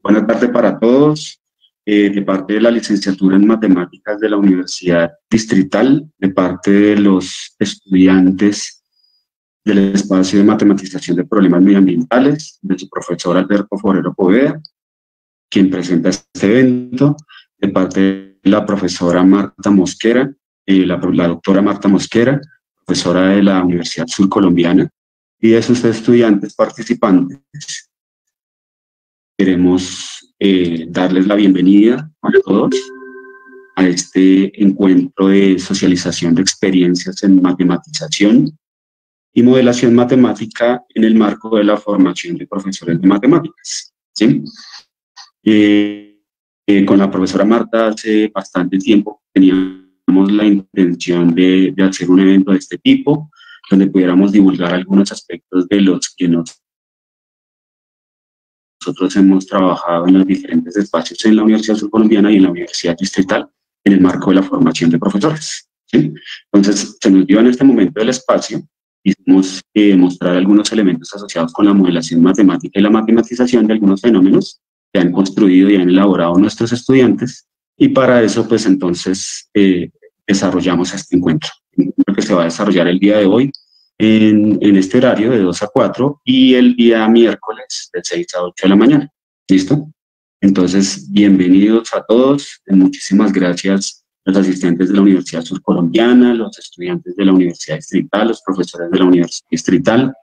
Buenas tardes para todos. De parte de la licenciatura en Matemáticas de la Universidad Distrital, de parte de los estudiantes del espacio de matematización de problemas medioambientales, de su profesor Alberto Forero Poveda, quien presenta este evento, de parte de la profesora Marta Mosquera, la doctora Marta Mosquera, profesora de la Universidad Surcolombiana, y de sus estudiantes participantes. Queremos darles la bienvenida a todos a este encuentro de socialización de experiencias en matematización y modelación matemática en el marco de la formación de profesores de matemáticas, ¿sí? Con la profesora Marta hace bastante tiempo teníamos la intención de hacer un evento de este tipo, donde pudiéramos divulgar algunos aspectos de los que nosotros hemos trabajado en los diferentes espacios en la Universidad Surcolombiana y en la Universidad Distrital en el marco de la formación de profesores, ¿sí? Entonces, se nos dio en este momento el espacio y mostrar algunos elementos asociados con la modelación matemática y la matematización de algunos fenómenos que han construido y han elaborado nuestros estudiantes, y para eso, pues entonces, desarrollamos este encuentro que se va a desarrollar el día de hoy en este horario de 2 a 4 y el día miércoles de 6 a 8 de la mañana. ¿Listo? Entonces, bienvenidos a todos. Muchísimas gracias a los asistentes de la Universidad Surcolombiana, los estudiantes de la Universidad Distrital, los profesores de la Universidad Distrital,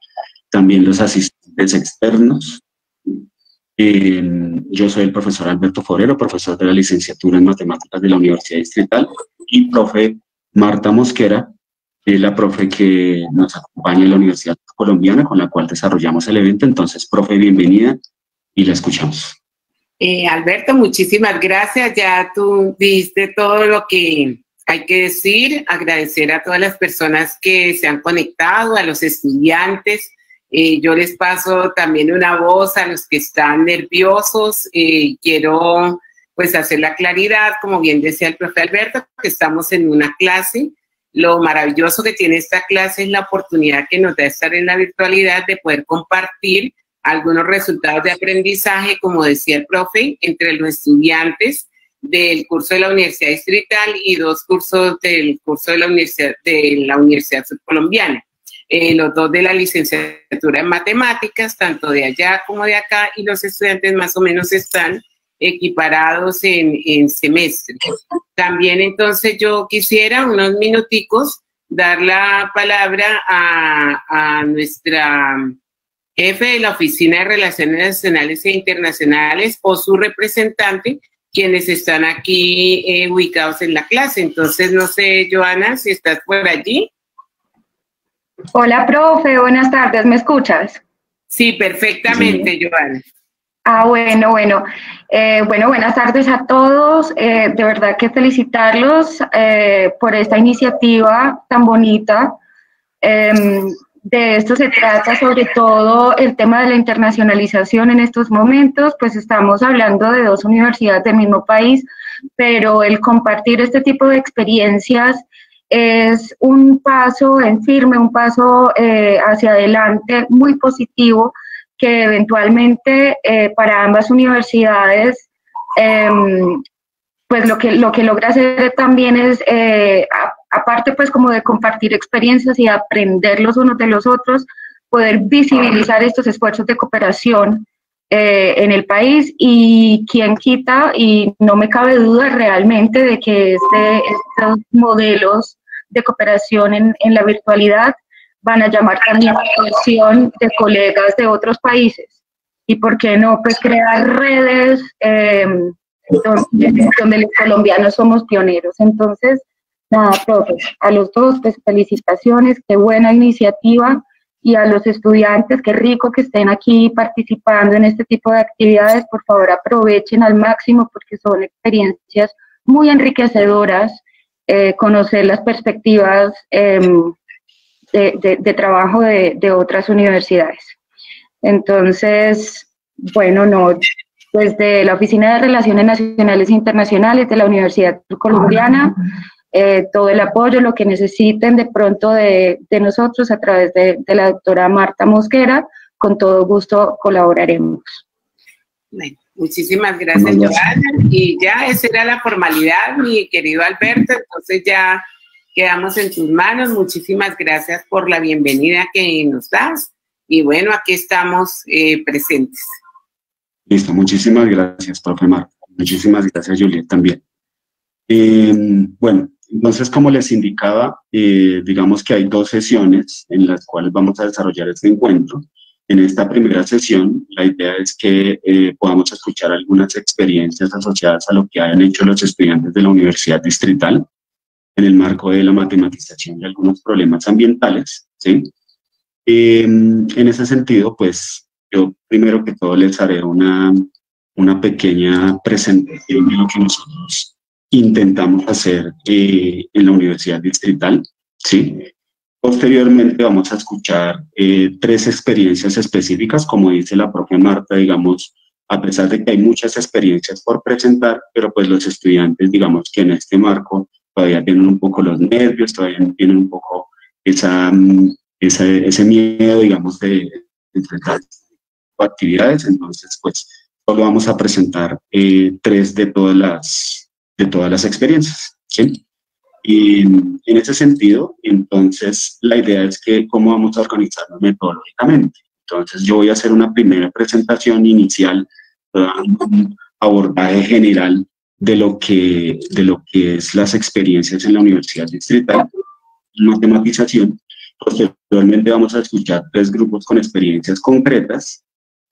también los asistentes externos. Yo soy el profesor Alberto Forero, profesor de la licenciatura en Matemáticas de la Universidad Distrital, y profe Marta Mosquera, la profe que nos acompaña en la Universidad Colombiana, con la cual desarrollamos el evento. Entonces, profe, bienvenida y la escuchamos. Alberto, muchísimas gracias. Ya tú dijiste todo lo que hay que decir. Agradecer a todas las personas que se han conectado, a los estudiantes. Yo les paso también una voz a los que están nerviosos. Quiero pues hacer la claridad, como bien decía el profe Alberto, que estamos en una clase. Lo maravilloso que tiene esta clase es la oportunidad que nos da estar en la virtualidad de poder compartir algunos resultados de aprendizaje, como decía el profe, entre los estudiantes del curso de la Universidad Distrital y 2 cursos del curso de la Universidad Surcolombiana. Los 2 de la licenciatura en matemáticas, tanto de allá como de acá, y los estudiantes más o menos están equiparados en semestre. También entonces yo quisiera unos minuticos dar la palabra a nuestra jefe de la Oficina de Relaciones Nacionales e Internacionales o su representante, quienes están aquí ubicados en la clase. Entonces, no sé, Joana, si estás por allí. Hola, profe, buenas tardes, ¿me escuchas? Sí, perfectamente, sí. Joana. Bueno, buenas tardes a todos. De verdad que felicitarlos por esta iniciativa tan bonita. De esto se trata sobre todo el tema de la internacionalización en estos momentos, pues estamos hablando de 2 universidades del mismo país, pero el compartir este tipo de experiencias es un paso en firme, un paso hacia adelante muy positivo, que eventualmente para ambas universidades, pues lo que logra hacer también es, aparte pues como de compartir experiencias y aprender los unos de los otros, poder visibilizar estos esfuerzos de cooperación en el país, y quién quita, y no me cabe duda realmente de que estos modelos de cooperación en la virtualidad van a llamar también la atención de colegas de otros países, y por qué no pues crear redes donde los colombianos somos pioneros. Entonces, nada, profe, a los 2 pues felicitaciones, qué buena iniciativa, y a los estudiantes, qué rico que estén aquí participando en este tipo de actividades. Por favor, aprovechen al máximo porque son experiencias muy enriquecedoras, conocer las perspectivas de trabajo de otras universidades. Entonces, bueno, desde la Oficina de Relaciones Nacionales e Internacionales de la Universidad Colombiana, todo el apoyo, lo que necesiten de pronto de nosotros a través de la doctora Marta Mosquera, con todo gusto colaboraremos. Bueno, Muchísimas gracias, Joana. Y ya, esa era la formalidad, mi querido Alberto. Entonces ya quedamos en tus manos. Muchísimas gracias por la bienvenida que nos das. Y bueno, aquí estamos presentes. Listo, muchísimas gracias, profe Marco. Muchísimas gracias, Juliet, también. Bueno, entonces, como les indicaba, digamos que hay 2 sesiones en las cuales vamos a desarrollar este encuentro. En esta primera sesión, la idea es que podamos escuchar algunas experiencias asociadas a lo que hayan hecho los estudiantes de la Universidad Distrital en el marco de la matematización de algunos problemas ambientales, ¿sí? En ese sentido, pues, yo primero que todo les haré una pequeña presentación de lo que nosotros intentamos hacer en la Universidad Distrital, ¿sí? Posteriormente vamos a escuchar 3 experiencias específicas, como dice la propia Marta, digamos, a pesar de que hay muchas experiencias por presentar, pero pues los estudiantes, digamos que en este marco todavía tienen un poco los nervios, todavía tienen un poco ese miedo, digamos, de enfrentar actividades. Entonces, pues, solo vamos a presentar 3 de todas las experiencias, ¿sí? Y en ese sentido, entonces, la idea es que cómo vamos a organizarnos metodológicamente. Entonces, yo voy a hacer una primera presentación inicial, un abordaje general de lo que es las experiencias en la Universidad Distrital, matematización. Posteriormente vamos a escuchar 3 grupos con experiencias concretas.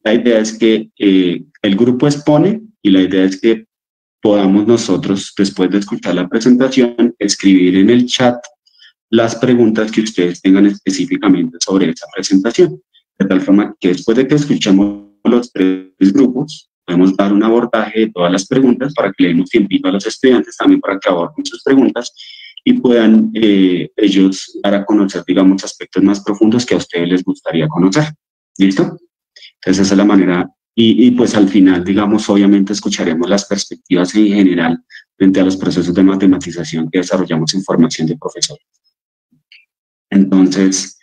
La idea es que el grupo expone y la idea es que podamos nosotros, después de escuchar la presentación, escribir en el chat las preguntas que ustedes tengan específicamente sobre esa presentación. De tal forma que después de que escuchemos los 3 grupos, podemos dar un abordaje de todas las preguntas para que le demos tiempito a los estudiantes también para que aborden sus preguntas y puedan ellos dar a conocer, digamos, aspectos más profundos que a ustedes les gustaría conocer. ¿Listo? Entonces esa es la manera. Y pues al final, digamos, obviamente escucharemos las perspectivas en general frente a los procesos de matematización que desarrollamos en formación de profesores. Entonces,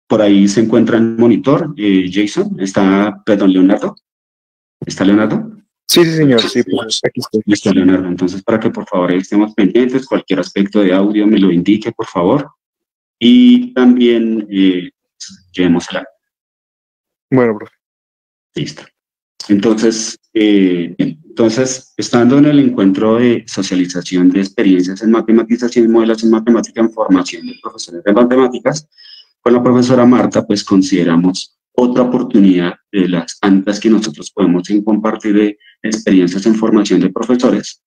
por ahí se encuentra el monitor, Jason, perdón, Leonardo. ¿Está Leonardo? Sí, señor, sí, pues aquí estoy. Listo, Leonardo. Entonces, para que por favor estemos pendientes, cualquier aspecto de audio me lo indique, por favor. Y también llevemos el audio. Bueno, profe. Listo. Entonces, estando en el encuentro de socialización de experiencias en matematización y modelación matemática en formación de profesores de matemáticas, con la profesora Marta, pues consideramos otra oportunidad de las tantas que nosotros podemos compartir de experiencias en formación de profesores,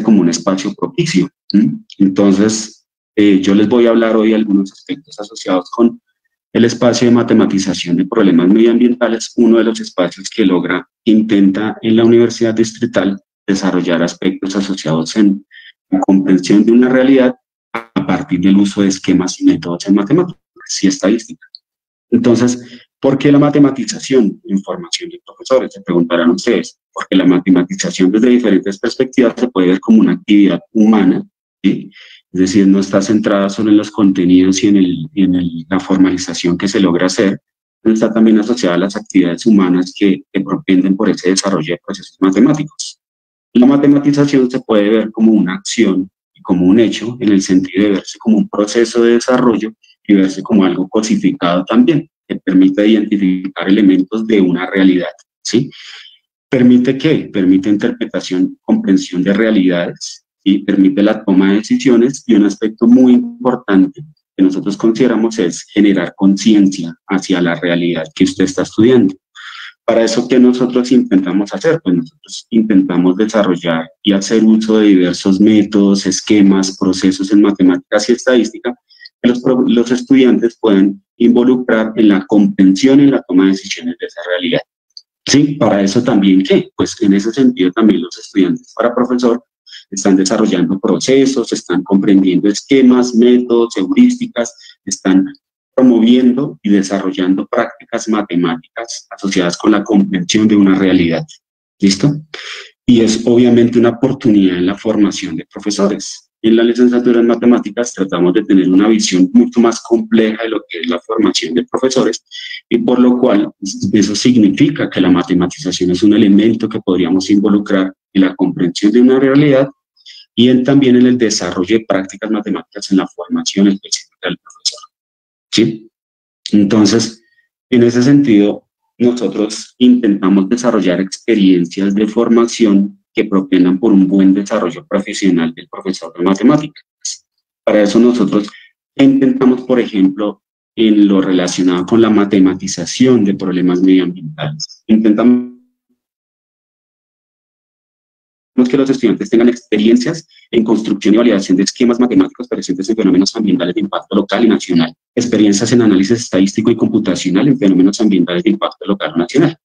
como un espacio propicio. Entonces, yo les voy a hablar hoy de algunos aspectos asociados con el espacio de matematización de problemas medioambientales, uno de los espacios que intenta en la Universidad Distrital desarrollar aspectos asociados en la comprensión de una realidad a partir del uso de esquemas y métodos en matemáticas y estadística. Entonces, ¿por qué la matematización en formación de profesores? Se preguntarán ustedes. Porque la matematización desde diferentes perspectivas se puede ver como una actividad humana, ¿sí? Es decir, no está centrada solo en los contenidos y en la formalización que se logra hacer, pero está también asociada a las actividades humanas que propenden por ese desarrollo de procesos matemáticos. La matematización se puede ver como una acción y como un hecho, en el sentido de verse como un proceso de desarrollo y verse como algo cosificado también, que permite identificar elementos de una realidad, ¿sí? ¿Permite qué? Permite interpretación, comprensión de realidades, y permite la toma de decisiones, y un aspecto muy importante que nosotros consideramos es generar conciencia hacia la realidad que usted está estudiando. Para eso, ¿qué nosotros intentamos hacer? Pues nosotros intentamos desarrollar y hacer uso de diversos métodos, esquemas, procesos en matemáticas y estadística que los estudiantes pueden involucrar en la comprensión y en la toma de decisiones de esa realidad. Sí, para eso también, ¿qué? Pues en ese sentido también los estudiantes para profesor están desarrollando procesos, están comprendiendo esquemas, métodos, heurísticas, están promoviendo y desarrollando prácticas matemáticas asociadas con la comprensión de una realidad. ¿Listo? Y es obviamente una oportunidad en la formación de profesores. en la licenciatura en matemáticas tratamos de tener una visión mucho más compleja de lo que es la formación de profesores, y por lo cual eso significa que la matematización es un elemento que podríamos involucrar en la comprensión de una realidad y también en el desarrollo de prácticas matemáticas en la formación específica del profesor. ¿Sí? Entonces, en ese sentido, nosotros intentamos desarrollar experiencias de formación que propendan por un buen desarrollo profesional del profesor de matemáticas. Para eso nosotros intentamos, por ejemplo, en lo relacionado con la matematización de problemas medioambientales, intentamos que los estudiantes tengan experiencias en construcción y validación de esquemas matemáticos presentes en fenómenos ambientales de impacto local y nacional, experiencias en análisis estadístico y computacional en fenómenos ambientales de impacto local o nacional,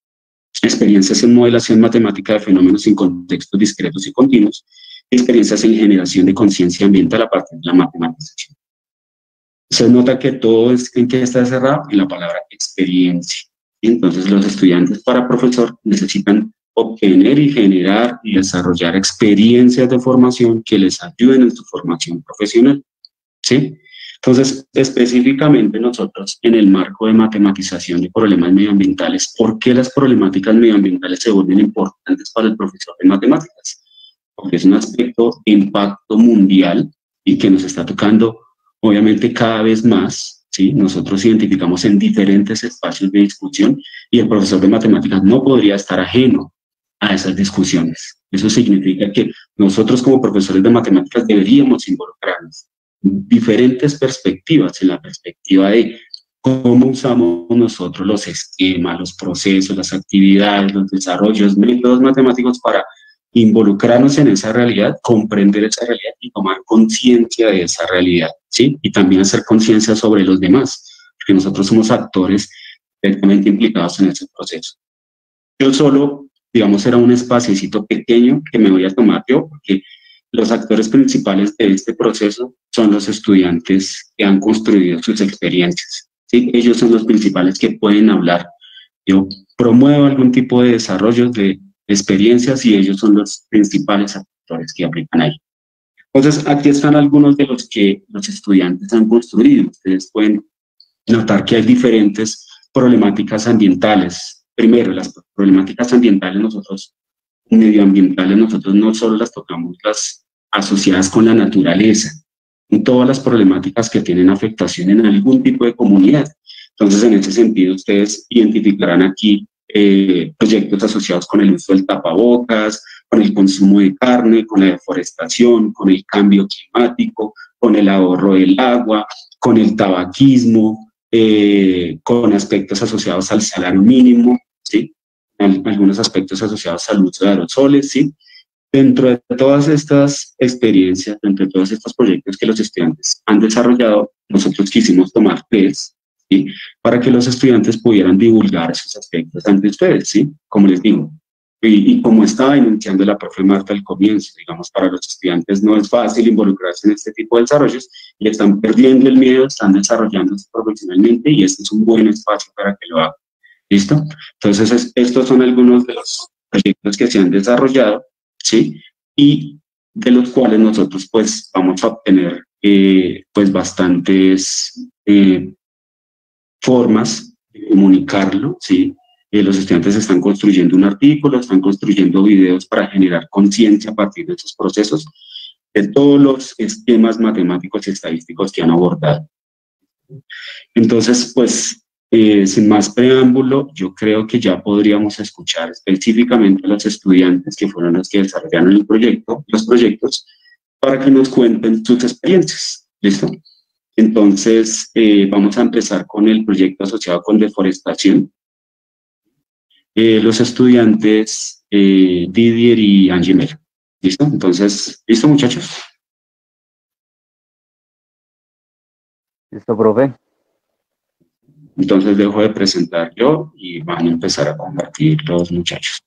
experiencias en modelación matemática de fenómenos en contextos discretos y continuos, experiencias en generación de conciencia ambiental a partir de la matematización. Se nota que todo es en qué está cerrado en la palabra experiencia. Entonces los estudiantes para profesor necesitan obtener y generar y desarrollar experiencias de formación que les ayuden en su formación profesional, ¿sí? Entonces, específicamente nosotros en el marco de matematización de problemas medioambientales, ¿por qué las problemáticas medioambientales se vuelven importantes para el profesor de matemáticas? Porque es un aspecto de impacto mundial y que nos está tocando obviamente cada vez más, ¿sí? Nosotros identificamos en diferentes espacios de discusión y el profesor de matemáticas no podría estar ajeno a esas discusiones. Eso significa que nosotros como profesores de matemáticas deberíamos involucrarnos en diferentes perspectivas, en la perspectiva de cómo usamos nosotros los esquemas, los procesos, las actividades, los desarrollos, métodos matemáticos para involucrarnos en esa realidad, comprender esa realidad y tomar conciencia de esa realidad, ¿sí? Y también hacer conciencia sobre los demás, porque nosotros somos actores directamente implicados en ese proceso. Yo solo, digamos, era un espaciecito pequeño que me voy a tomar yo, porque los actores principales de este proceso son los estudiantes que han construido sus experiencias, ¿sí? Ellos son los principales que pueden hablar. Yo promuevo algún tipo de desarrollo de experiencias y ellos son los principales actores que aplican ahí. Entonces, aquí están algunos de los que los estudiantes han construido. Ustedes pueden notar que hay diferentes problemáticas ambientales. Primero, las problemáticas ambientales medioambientales, nosotros no solo las tocamos las asociadas con la naturaleza, en todas las problemáticas que tienen afectación en algún tipo de comunidad. Entonces, en ese sentido, ustedes identificarán aquí proyectos asociados con el uso del tapabocas, con el consumo de carne, con la deforestación, con el cambio climático, con el ahorro del agua, con el tabaquismo, con aspectos asociados al salario mínimo, ¿sí? Algunos aspectos asociados al uso de aerosoles, ¿sí? Dentro de todas estas experiencias, dentro de todos estos proyectos que los estudiantes han desarrollado, nosotros quisimos tomar test, ¿sí? Para que los estudiantes pudieran divulgar esos aspectos ante ustedes, ¿sí? Como les digo, y como estaba enunciando la profe Marta al comienzo, digamos, para los estudiantes no es fácil involucrarse en este tipo de desarrollos y están perdiendo el miedo, están desarrollándose profesionalmente y este es un buen espacio para que lo hagan. ¿Listo? Entonces, estos son algunos de los proyectos que se han desarrollado, ¿sí? Y de los cuales nosotros, pues, vamos a obtener, pues, bastantes formas de comunicarlo, ¿sí? Los estudiantes están construyendo un artículo, están construyendo videos para generar conciencia a partir de esos procesos, de todos los esquemas matemáticos y estadísticos que han abordado. Entonces, pues, sin más preámbulo, yo creo que ya podríamos escuchar específicamente a los estudiantes que fueron los que desarrollaron el proyecto, los proyectos, para que nos cuenten sus experiencias. ¿Listo? Entonces, vamos a empezar con el proyecto asociado con deforestación. Los estudiantes Didier y Angie Melo. ¿Listo? Entonces, ¿listo, muchachos? Listo, profe. Entonces dejo de presentar yo y van a empezar a compartir los muchachos.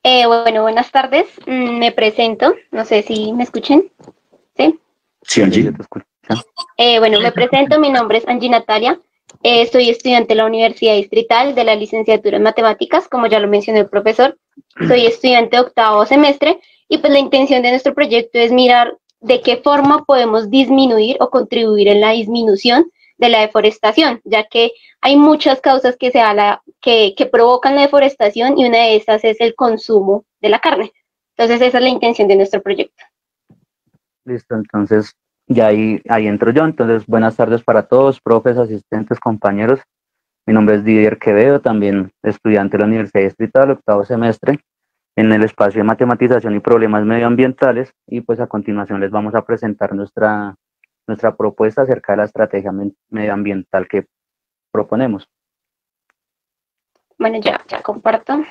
Bueno, buenas tardes. Me presento. No sé si me escuchen. ¿Sí? Sí, Angie. Bueno, me presento. Mi nombre es Angie Natalia. Soy estudiante de la Universidad Distrital de la licenciatura en Matemáticas, como ya lo mencionó el profesor. Soy estudiante de octavo semestre y pues la intención de nuestro proyecto es mirar de qué forma podemos disminuir o contribuir en la disminución de la deforestación, ya que hay muchas causas que provocan la deforestación y una de esas es el consumo de la carne. Entonces esa es la intención de nuestro proyecto. Listo, entonces ya ahí entro yo. Entonces, buenas tardes para todos, profes, asistentes, compañeros. Mi nombre es Didier Quevedo, también estudiante de la Universidad Distrital, octavo semestre, en el espacio de matematización y problemas medioambientales. Y pues a continuación les vamos a presentar nuestra propuesta acerca de la estrategia medioambiental que proponemos. Bueno, ya comparto.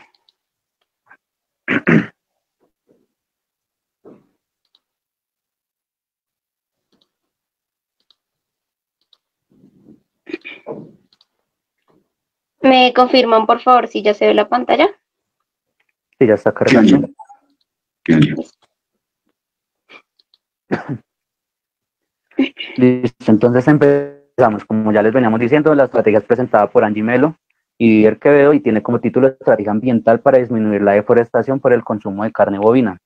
¿Me confirman, por favor, si ya se ve la pantalla? Sí, ya está cargando. Listo, entonces empezamos. Como ya les veníamos diciendo, la estrategia es presentada por Angie Melo y Didier Quevedo y tiene como título Estrategia Ambiental para disminuir la deforestación por el consumo de carne bovina.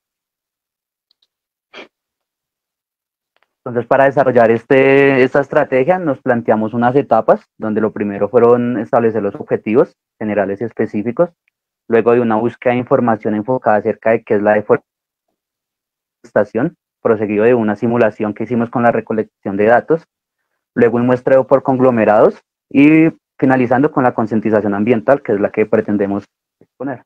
Entonces, para desarrollar esta estrategia nos planteamos unas etapas, donde lo primero fueron establecer los objetivos generales y específicos, luego de una búsqueda de información enfocada acerca de qué es la deforestación, proseguido de una simulación que hicimos con la recolección de datos, luego un muestreo por conglomerados y finalizando con la concientización ambiental, que es la que pretendemos exponer.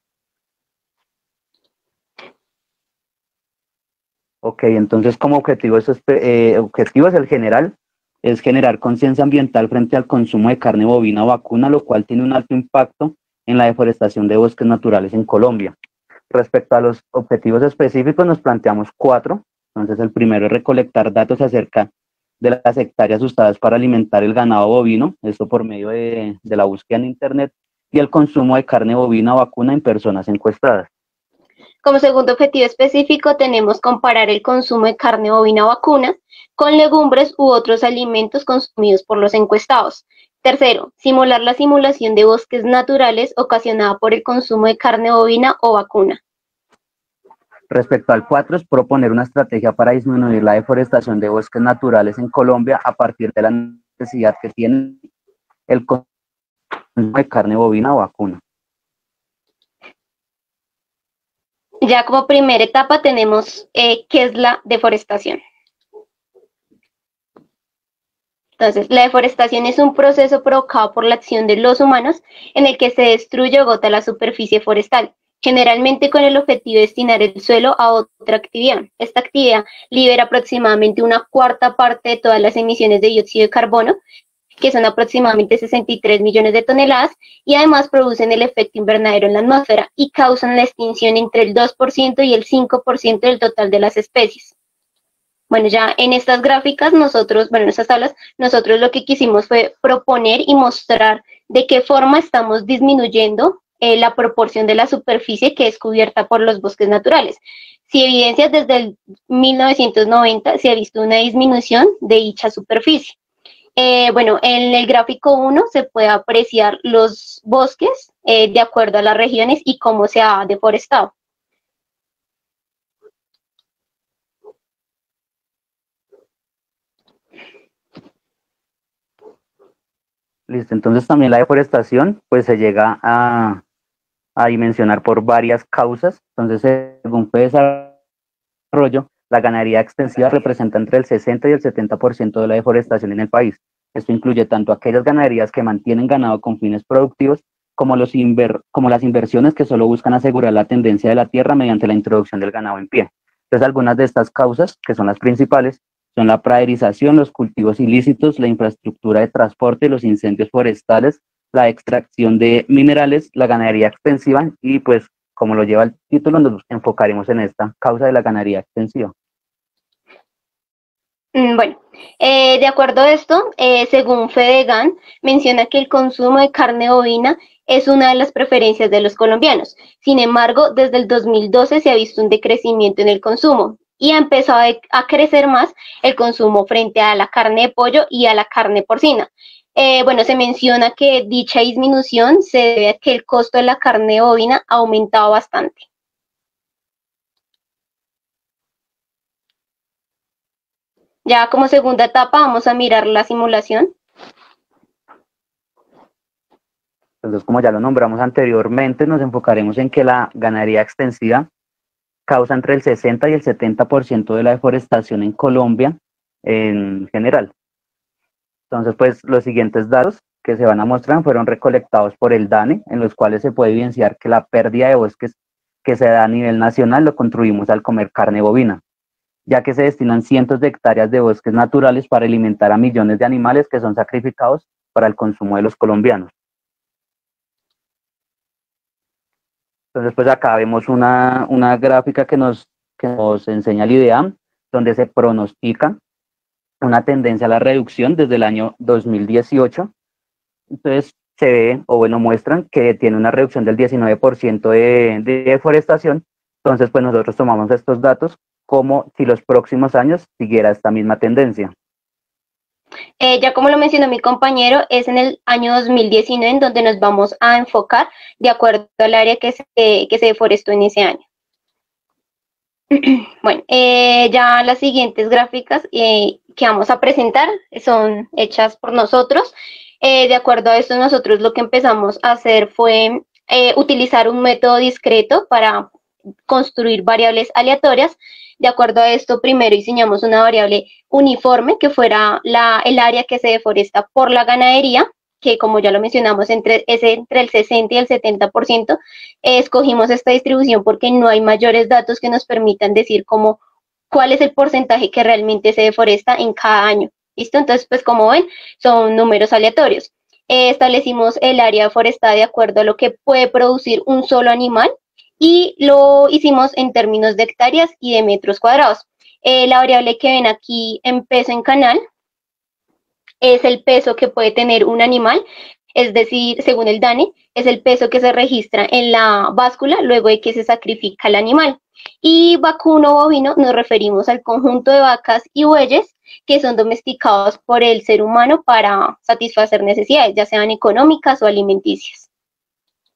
Ok, entonces como objetivos el general es generar conciencia ambiental frente al consumo de carne bovina o vacuna, lo cual tiene un alto impacto en la deforestación de bosques naturales en Colombia. Respecto a los objetivos específicos nos planteamos 4. Entonces el primero es recolectar datos acerca de las hectáreas usadas para alimentar el ganado bovino, esto por medio de la búsqueda en internet, y el consumo de carne bovina o vacuna en personas encuestadas. Como segundo objetivo específico tenemos comparar el consumo de carne bovina o vacuna con legumbres u otros alimentos consumidos por los encuestados. Tercero, simular la simulación de bosques naturales ocasionada por el consumo de carne bovina o vacuna. Respecto al 4, es proponer una estrategia para disminuir la deforestación de bosques naturales en Colombia a partir de la necesidad que tiene el consumo de carne bovina o vacuna. Ya como primera etapa tenemos qué es la deforestación. Entonces, la deforestación es un proceso provocado por la acción de los humanos en el que se destruye o agota la superficie forestal, generalmente con el objetivo de destinar el suelo a otra actividad. Esta actividad libera aproximadamente una cuarta parte de todas las emisiones de dióxido de carbono, que son aproximadamente 63 millones de toneladas, y además producen el efecto invernadero en la atmósfera y causan la extinción entre el 2% y el 5% del total de las especies. Bueno, ya en estas gráficas en estas tablas, nosotros lo que quisimos fue proponer y mostrar de qué forma estamos disminuyendo la proporción de la superficie que es cubierta por los bosques naturales. Si evidencias desde el 1990 se ha visto una disminución de dicha superficie. Bueno, en el gráfico 1 se puede apreciar los bosques de acuerdo a las regiones y cómo se ha deforestado. Listo, entonces también la deforestación pues se llega a dimensionar por varias causas. Entonces, según fue desarrollo, la ganadería extensiva representa entre el 60 y el 70% de la deforestación en el país. Esto incluye tanto aquellas ganaderías que mantienen ganado con fines productivos, como las inversiones que solo buscan asegurar la tendencia de la tierra mediante la introducción del ganado en pie. Entonces, algunas de estas causas, que son las principales, son la praderización, los cultivos ilícitos, la infraestructura de transporte, los incendios forestales, la extracción de minerales, la ganadería extensiva y pues como lo lleva el título nos enfocaremos en esta causa de la ganadería extensiva. Bueno, de acuerdo a esto, según Fedegan, menciona que el consumo de carne bovina es una de las preferencias de los colombianos. Sin embargo, desde el 2012 se ha visto un decrecimiento en el consumo y ha empezado a crecer más el consumo frente a la carne de pollo y a la carne porcina. Bueno, se menciona que dicha disminución se debe a que el costo de la carne bovina ha aumentado bastante. Ya como segunda etapa vamos a mirar la simulación. Entonces, como ya lo nombramos anteriormente, nos enfocaremos en que la ganadería extensiva causa entre el 60 y el 70% de la deforestación en Colombia en general. Entonces, pues los siguientes datos que se van a mostrar fueron recolectados por el DANE, en los cuales se puede evidenciar que la pérdida de bosques que se da a nivel nacional lo contribuimos al comer carne bovina, ya que se destinan cientos de hectáreas de bosques naturales para alimentar a millones de animales que son sacrificados para el consumo de los colombianos. Entonces, pues acá vemos una gráfica que nos enseña el IDEAM, donde se pronostica una tendencia a la reducción desde el año 2018. Entonces, se ve, o bueno, muestran que tiene una reducción del 19% de deforestación. Entonces, pues nosotros tomamos estos datos como si los próximos años siguiera esta misma tendencia. Ya como lo mencionó mi compañero, es en el año 2019 en donde nos vamos a enfocar de acuerdo al área que se deforestó en ese año. Bueno, ya las siguientes gráficas que vamos a presentar son hechas por nosotros. De acuerdo a esto, nosotros lo que empezamos a hacer fue utilizar un método discreto para construir variables aleatorias. De acuerdo a esto, primero diseñamos una variable uniforme que fuera el área que se deforesta por la ganadería, que como ya lo mencionamos, entre el 60 y el 70%. Escogimos esta distribución porque no hay mayores datos que nos permitan decir cuál es el porcentaje que realmente se deforesta en cada año. ¿Listo? Entonces, pues como ven, son números aleatorios. Establecimos el área deforestada de acuerdo a lo que puede producir un solo animal y lo hicimos en términos de hectáreas y de metros cuadrados. La variable que ven aquí en peso en canal es el peso que puede tener un animal, es decir, según el DANE, es el peso que se registra en la báscula luego de que se sacrifica el animal. Y vacuno bovino nos referimos al conjunto de vacas y bueyes que son domesticados por el ser humano para satisfacer necesidades, ya sean económicas o alimenticias.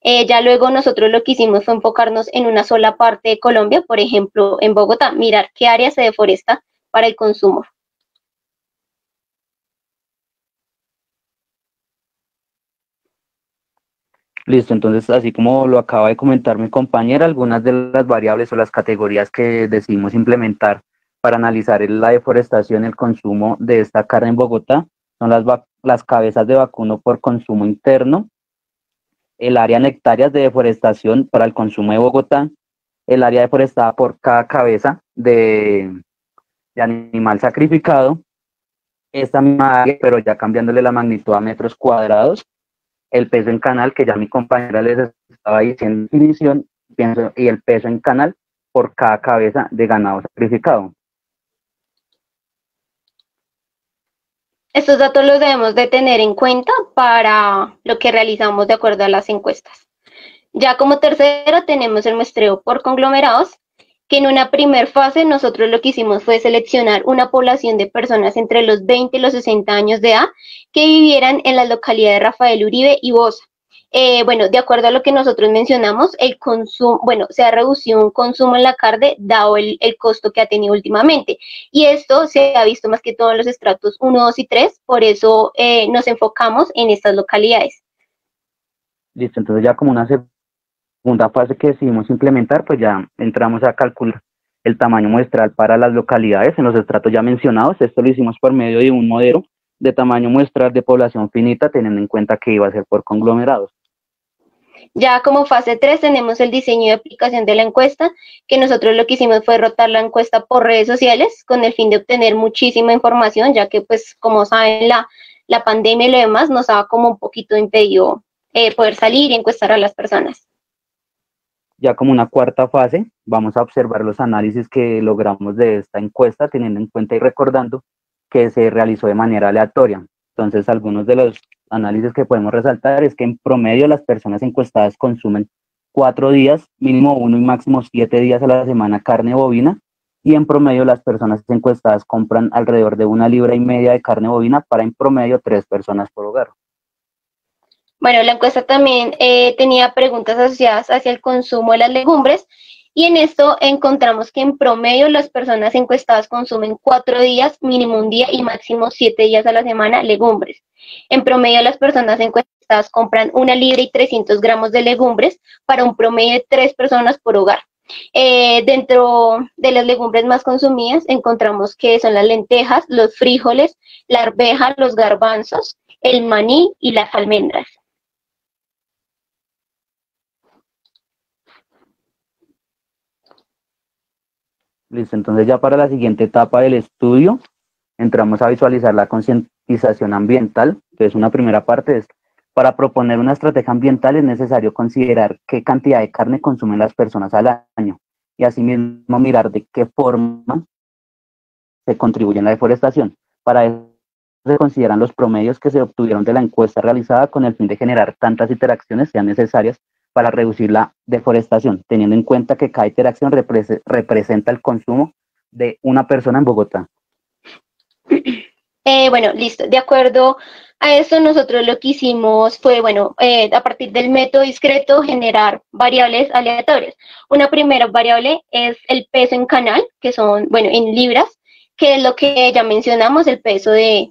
Ya luego nosotros lo que hicimos fue enfocarnos en una sola parte de Colombia, por ejemplo, en Bogotá, mirar qué área se deforesta para el consumo. Listo, entonces así como lo acaba de comentar mi compañera, algunas de las variables o las categorías que decidimos implementar para analizar la deforestación y el consumo de esta carne en Bogotá son las cabezas de vacuno por consumo interno, el área en hectáreas de deforestación para el consumo de Bogotá, el área deforestada por cada cabeza de animal sacrificado, esta misma área, pero ya cambiándole la magnitud a metros cuadrados, el peso en canal, que ya mi compañera les estaba diciendo en definición, y el peso en canal por cada cabeza de ganado sacrificado. Estos datos los debemos de tener en cuenta para lo que realizamos de acuerdo a las encuestas. Ya como tercero tenemos el muestreo por conglomerados, que en una primera fase nosotros lo que hicimos fue seleccionar una población de personas entre los 20 y los 60 años de edad que vivieran en las localidades de Rafael Uribe y Bosa. Bueno, de acuerdo a lo que nosotros mencionamos, el consumo, bueno, se ha reducido un consumo en la carne dado el costo que ha tenido últimamente. Y esto se ha visto más que todo en los estratos 1, 2 y 3, por eso nos enfocamos en estas localidades. Listo, entonces ya como una segunda fase que decidimos implementar, pues ya entramos a calcular el tamaño muestral para las localidades en los estratos ya mencionados. Esto lo hicimos por medio de un modelo de tamaño muestral de población finita, teniendo en cuenta que iba a ser por conglomerados. Ya como fase 3 tenemos el diseño y aplicación de la encuesta, que nosotros lo que hicimos fue rotar la encuesta por redes sociales con el fin de obtener muchísima información, ya que pues como saben la pandemia y lo demás nos ha como un poquito impedido poder salir y encuestar a las personas. Ya como una cuarta fase, vamos a observar los análisis que logramos de esta encuesta, teniendo en cuenta y recordando que se realizó de manera aleatoria. Entonces, algunos de los análisis que podemos resaltar es que en promedio las personas encuestadas consumen 4 días, mínimo 1 y máximo 7 días a la semana carne bovina, y en promedio las personas encuestadas compran alrededor de 1,5 libras de carne bovina para en promedio 3 personas por hogar. Bueno, la encuesta también tenía preguntas asociadas hacia el consumo de las legumbres y en esto encontramos que en promedio las personas encuestadas consumen 4 días, mínimo un día y máximo 7 días a la semana legumbres. En promedio las personas encuestadas compran 1 libra y 300 gramos de legumbres para un promedio de 3 personas por hogar. Dentro de las legumbres más consumidas encontramos que son las lentejas, los frijoles, la arveja, los garbanzos, el maní y las almendras. Listo, entonces ya para la siguiente etapa del estudio, entramos a visualizar la concientización ambiental. Entonces una primera parte es, para proponer una estrategia ambiental es necesario considerar qué cantidad de carne consumen las personas al año y asimismo mirar de qué forma se contribuye en la deforestación. Para eso se consideran los promedios que se obtuvieron de la encuesta realizada con el fin de generar tantas interacciones sean necesarias para reducir la deforestación, teniendo en cuenta que cada interacción representa el consumo de una persona en Bogotá. Bueno, listo. De acuerdo a esto, nosotros lo que hicimos fue, bueno, a partir del método discreto, generar variables aleatorias. Una primera variable es el peso en canal, que son, bueno, en libras, que es lo que ya mencionamos, el peso de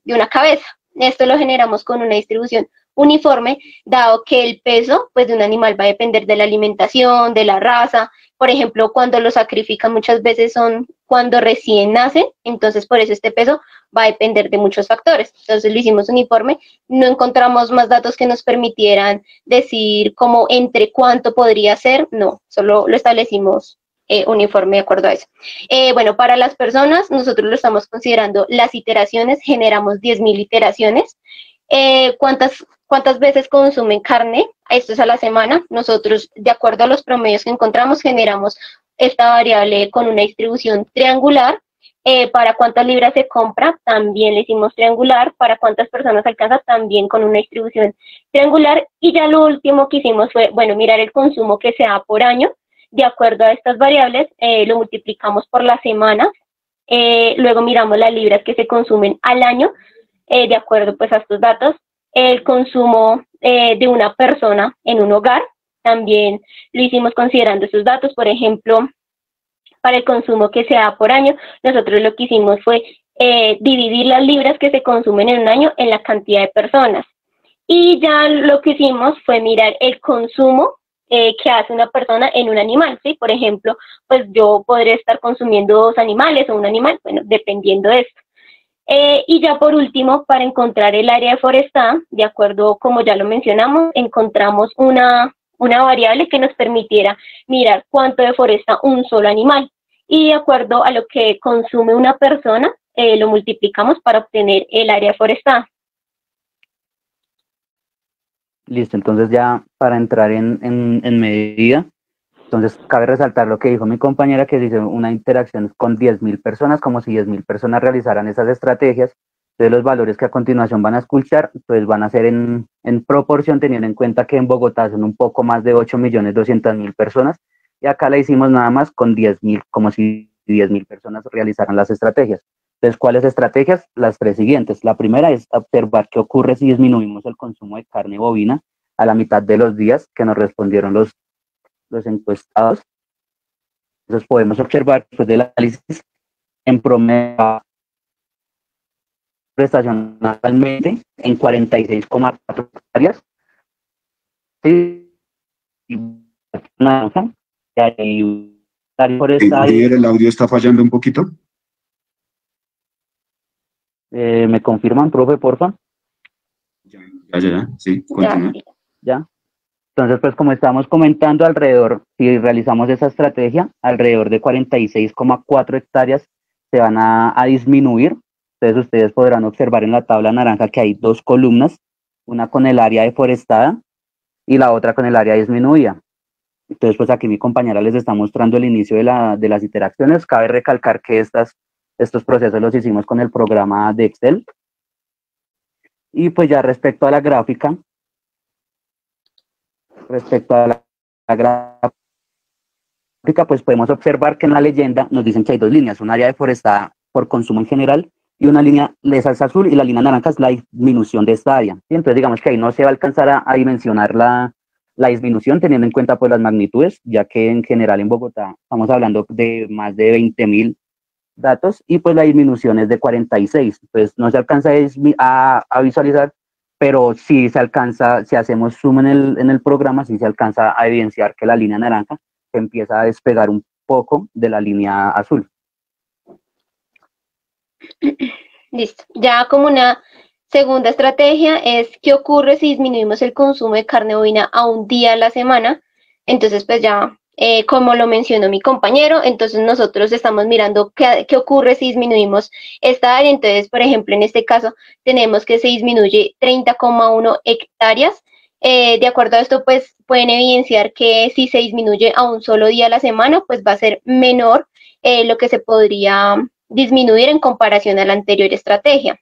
una cabeza. Esto lo generamos con una distribución uniforme, dado que el peso pues, de un animal va a depender de la alimentación, de la raza. Por ejemplo, cuando lo sacrifican muchas veces son cuando recién nacen, entonces por eso este peso va a depender de muchos factores. Entonces lo hicimos uniforme, no encontramos más datos que nos permitieran decir cómo entre cuánto podría ser, no, solo lo establecimos uniforme de acuerdo a eso. Bueno, para las personas, nosotros lo estamos considerando las iteraciones, generamos 10.000 iteraciones. ¿Cuántas veces consumen carne? Esto es a la semana. Nosotros, de acuerdo a los promedios que encontramos, generamos esta variable con una distribución triangular. Para cuántas libras se compra, también le hicimos triangular. Para cuántas personas alcanza, también con una distribución triangular. Y ya lo último que hicimos fue, bueno, mirar el consumo que se da por año. De acuerdo a estas variables, lo multiplicamos por la semana. Luego miramos las libras que se consumen al año. De acuerdo pues a estos datos, el consumo de una persona en un hogar, también lo hicimos considerando estos datos. Por ejemplo, para el consumo que se da por año, nosotros lo que hicimos fue dividir las libras que se consumen en un año en la cantidad de personas. Y ya lo que hicimos fue mirar el consumo que hace una persona en un animal, ¿sí? Por ejemplo, pues yo podría estar consumiendo 2 animales o un animal, bueno, dependiendo de esto. Y ya por último, para encontrar el área forestal, de acuerdo, como ya lo mencionamos, encontramos una variable que nos permitiera mirar cuánto deforesta un solo animal. Y de acuerdo a lo que consume una persona, lo multiplicamos para obtener el área forestal. Listo, entonces ya para entrar en medida, entonces cabe resaltar lo que dijo mi compañera, que dice una interacción con 10.000 personas, como si 10.000 personas realizaran esas estrategias. Entonces los valores que a continuación van a escuchar, pues van a ser en proporción, teniendo en cuenta que en Bogotá son un poco más de 8.200.000 personas, y acá la hicimos nada más con 10.000, como si 10.000 personas realizaran las estrategias. Entonces, ¿cuáles estrategias? Las 3 siguientes. La primera es observar qué ocurre si disminuimos el consumo de carne bovina a la mitad de los días que nos respondieron los encuestados. Entonces podemos observar después del análisis en promedio prestación actualmente en 46,4 hectáreas. Sí, naranja, El audio está fallando un poquito. ¿Me confirman, profe, porfa? Ya, sí, continúa. Ya. Entonces, pues como estamos comentando, alrededor, si realizamos esa estrategia, alrededor de 46,4 hectáreas se van a disminuir. Entonces ustedes podrán observar en la tabla naranja que hay 2 columnas, una con el área deforestada y la otra con el área disminuida. Entonces, pues aquí mi compañera les está mostrando el inicio de las interacciones. Cabe recalcar que estos procesos los hicimos con el programa de Excel. Y pues ya respecto a la gráfica, gráfica, pues podemos observar que en la leyenda nos dicen que hay dos líneas, un área deforestada por consumo en general y una línea de salsa azul, y la línea naranja es la disminución de esta área. ¿Sí? Entonces digamos que ahí no se va a alcanzar a dimensionar la disminución teniendo en cuenta pues las magnitudes, ya que en general en Bogotá estamos hablando de más de 20.000 datos y pues la disminución es de 46, entonces no se alcanza a visualizar, pero sí se alcanza, si hacemos zoom en el programa, sí se alcanza a evidenciar que la línea naranja se empieza a despegar un poco de la línea azul. Listo. Ya como una segunda estrategia es qué ocurre si disminuimos el consumo de carne bovina a un día a la semana. Entonces, pues ya, como lo mencionó mi compañero, entonces nosotros estamos mirando qué ocurre si disminuimos esta área. Entonces, por ejemplo, en este caso tenemos que se disminuye 30,1 hectáreas. De acuerdo a esto, pues pueden evidenciar que si se disminuye a un solo día a la semana, pues va a ser menor lo que se podría disminuir en comparación a la anterior estrategia.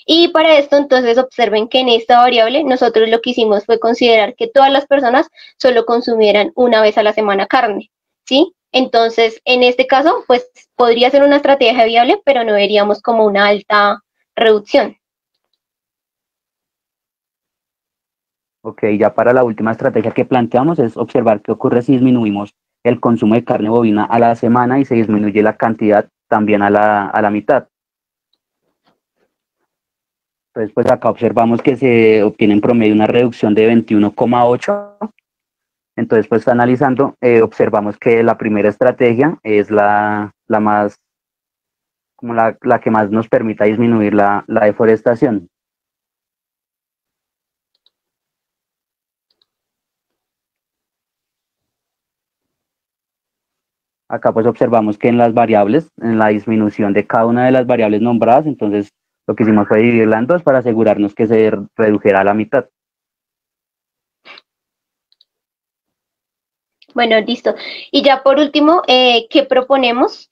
Y para esto, entonces, observen que en esta variable nosotros lo que hicimos fue considerar que todas las personas solo consumieran una vez a la semana carne, ¿sí? Entonces, en este caso, pues podría ser una estrategia viable, pero no veríamos como una alta reducción. Ok, ya para la última estrategia que planteamos es observar qué ocurre si disminuimos el consumo de carne bovina a la semana y se disminuye la cantidad también a la mitad. Entonces, pues acá observamos que se obtiene en promedio una reducción de 21,8. Entonces, pues analizando, observamos que la primera estrategia es la más, como la que más nos permita disminuir la deforestación. Acá pues observamos que en las variables, en la disminución de cada una de las variables nombradas, entonces lo que hicimos fue dividirla en dos para asegurarnos que se redujera a la mitad. Bueno, listo. Y ya por último, ¿qué proponemos?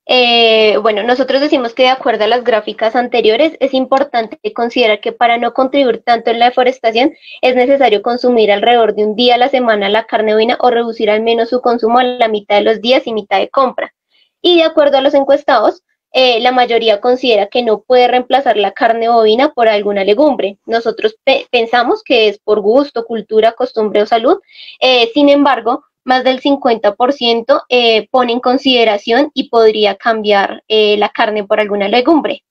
Bueno, nosotros decimos que de acuerdo a las gráficas anteriores, es importante considerar que para no contribuir tanto en la deforestación, es necesario consumir alrededor de un día a la semana la carne bovina o reducir al menos su consumo a la mitad de los días y mitad de compra. Y de acuerdo a los encuestados, la mayoría considera que no puede reemplazar la carne bovina por alguna legumbre. Nosotros pensamos que es por gusto, cultura, costumbre o salud. Sin embargo, más del 50% pone en consideración y podría cambiar la carne por alguna legumbre.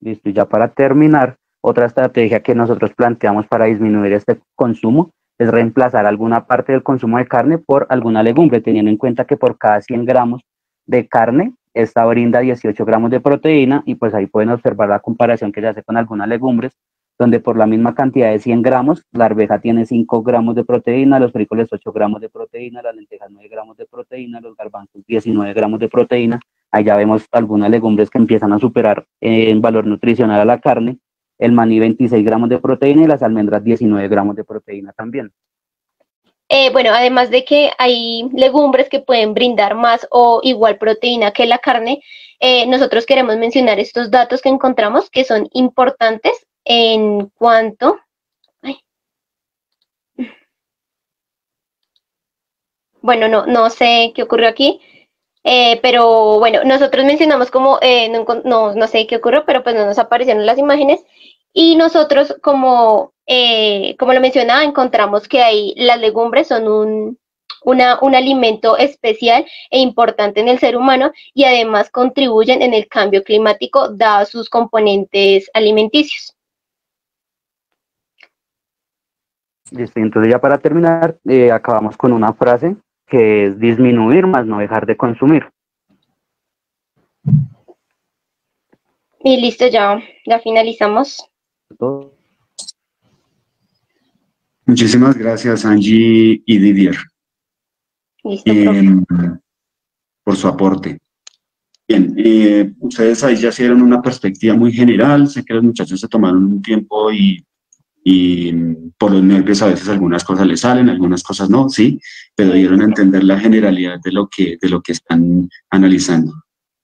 Listo, y ya para terminar, otra estrategia que nosotros planteamos para disminuir este consumo es reemplazar alguna parte del consumo de carne por alguna legumbre, teniendo en cuenta que por cada 100 gramos de carne, esta brinda 18 gramos de proteína, y pues ahí pueden observar la comparación que se hace con algunas legumbres, donde por la misma cantidad de 100 gramos, la arveja tiene 5 gramos de proteína, los frijoles 8 gramos de proteína, las lentejas 9 gramos de proteína, los garbanzos 19 gramos de proteína. Ahí ya vemos algunas legumbres que empiezan a superar en valor nutricional a la carne, el maní 26 gramos de proteína y las almendras 19 gramos de proteína también. Bueno, además de que hay legumbres que pueden brindar más o igual proteína que la carne, nosotros queremos mencionar estos datos que encontramos que son importantes en cuanto... Bueno, no sé qué ocurrió aquí, pero bueno, nosotros mencionamos como, no sé qué ocurrió, pero pues no nos aparecieron las imágenes, y nosotros como lo mencionaba, encontramos que ahí las legumbres son un alimento especial e importante en el ser humano y además contribuyen en el cambio climático dados sus componentes alimenticios. Listo, entonces ya para terminar, acabamos con una frase que es disminuir más no dejar de consumir. Y listo, ya finalizamos. Todo. Muchísimas gracias, Angie y Didier, Listo, por su aporte. Bien, ustedes ahí ya se dieron una perspectiva muy general. Sé que los muchachos se tomaron un tiempo y por los nervios a veces algunas cosas les salen, algunas cosas no, sí, pero dieron a entender la generalidad de lo que están analizando.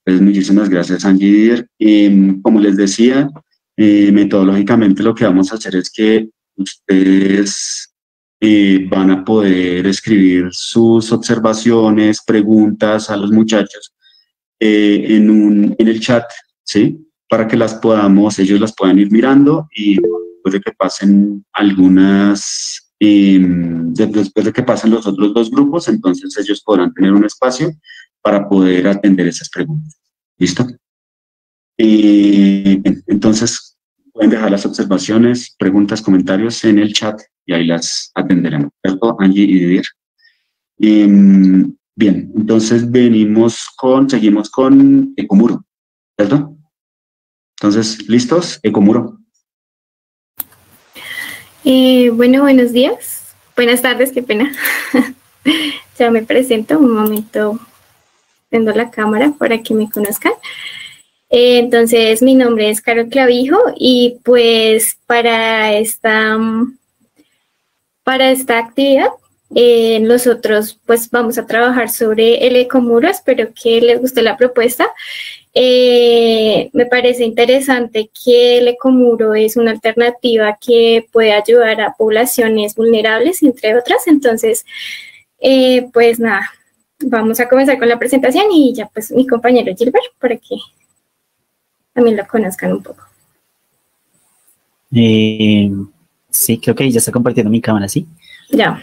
Entonces, muchísimas gracias, Angie y Didier. Como les decía, metodológicamente lo que vamos a hacer es que ustedes van a poder escribir sus observaciones, preguntas a los muchachos en el chat, ¿sí? Para que ellos las puedan ir mirando y después de que pasen después de que pasen los otros dos grupos, entonces ellos podrán tener un espacio para poder atender esas preguntas. ¿Listo? Entonces, pueden dejar las observaciones, preguntas, comentarios en el chat y ahí las atenderemos, ¿cierto, Angie y Didier? Bien, entonces seguimos con Ecomuro, ¿cierto? Entonces, ¿listos? Ecomuro. Bueno, buenos días. Buenas tardes, qué pena. Ya me presento, un momento, prendo la cámara para que me conozcan. Entonces, mi nombre es Carol Clavijo y pues para esta actividad nosotros pues vamos a trabajar sobre el ecomuro. Espero que les guste la propuesta. Me parece interesante que el ecomuro es una alternativa que puede ayudar a poblaciones vulnerables, entre otras. Entonces, pues nada, vamos a comenzar con la presentación y ya pues mi compañero Gilbert para que también lo conozcan un poco. Sí, creo que ya está compartiendo mi cámara, ¿sí? Ya.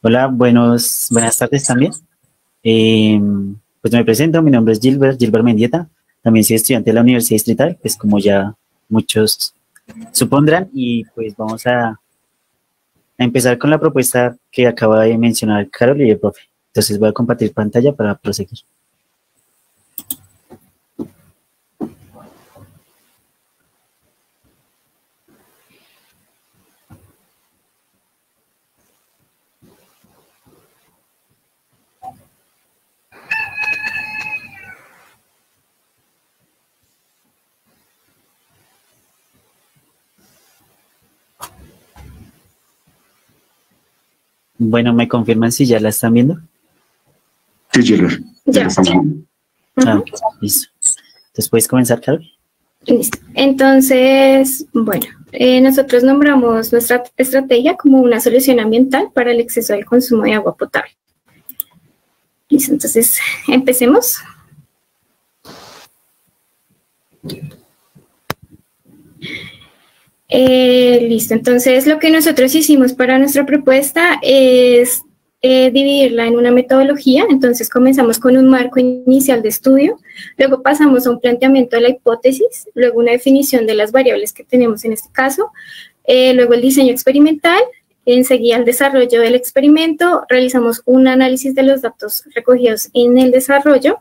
Hola, buenas tardes también. Pues me presento, mi nombre es Gilbert Mendieta. También soy estudiante de la Universidad Distrital, pues como ya muchos supondrán, y pues vamos a empezar con la propuesta que acaba de mencionar Carol y el profe. Entonces voy a compartir pantalla para proseguir. Bueno, ¿me confirman si ya la están viendo? Sí, Gilbert. Ya. Ok, listo. Entonces, ¿puedes comenzar, Carol? Listo. Entonces, bueno, nosotros nombramos nuestra estrategia como una solución ambiental para el exceso del consumo de agua potable. Listo, entonces, empecemos. Listo, entonces lo que nosotros hicimos para nuestra propuesta es dividirla en una metodología. Entonces comenzamos con un marco inicial de estudio, luego pasamos a un planteamiento de la hipótesis, luego una definición de las variables que tenemos en este caso, luego el diseño experimental, enseguida el desarrollo del experimento, realizamos un análisis de los datos recogidos en el desarrollo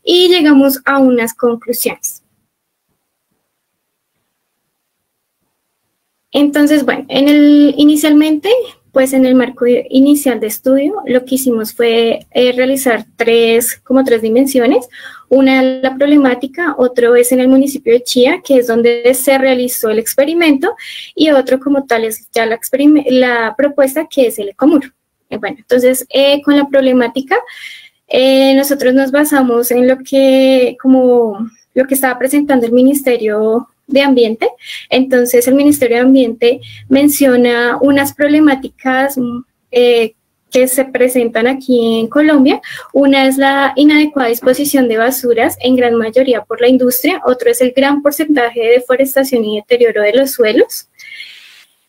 y llegamos a unas conclusiones. Entonces, bueno, inicialmente, pues en el marco inicial de estudio, lo que hicimos fue realizar tres dimensiones. Una es la problemática, otro es en el municipio de Chía, que es donde se realizó el experimento, y otro como tal es ya la propuesta, que es el ecomuro. Bueno, entonces, con la problemática, nosotros nos basamos en lo que estaba presentando el Ministerio de Ambiente. Entonces, el Ministerio de Ambiente menciona unas problemáticas que se presentan aquí en Colombia. Una es la inadecuada disposición de basuras, en gran mayoría por la industria. Otro es el gran porcentaje de deforestación y deterioro de los suelos.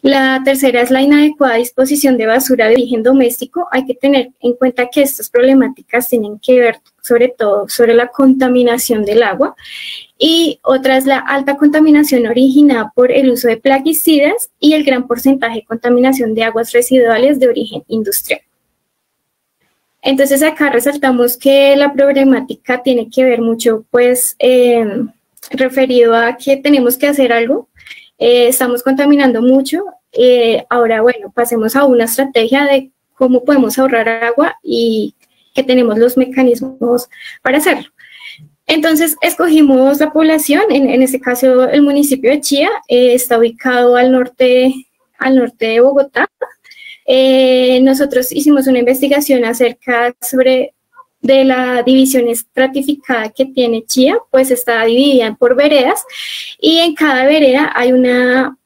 La tercera es la inadecuada disposición de basura de origen doméstico. Hay que tener en cuenta que estas problemáticas tienen que ver sobre todo sobre la contaminación del agua. Y otra es la alta contaminación originada por el uso de plaguicidas y el gran porcentaje de contaminación de aguas residuales de origen industrial. Entonces acá resaltamos que la problemática tiene que ver mucho, pues, referido a que tenemos que hacer algo. Estamos contaminando mucho. Ahora, bueno, pasemos a una estrategia de cómo podemos ahorrar agua y que tenemos los mecanismos para hacerlo. Entonces, escogimos la población, en este caso el municipio de Chía, está ubicado al norte de Bogotá. Nosotros hicimos una investigación acerca de la división estratificada que tiene Chía, pues está dividida por veredas, y en cada vereda hay una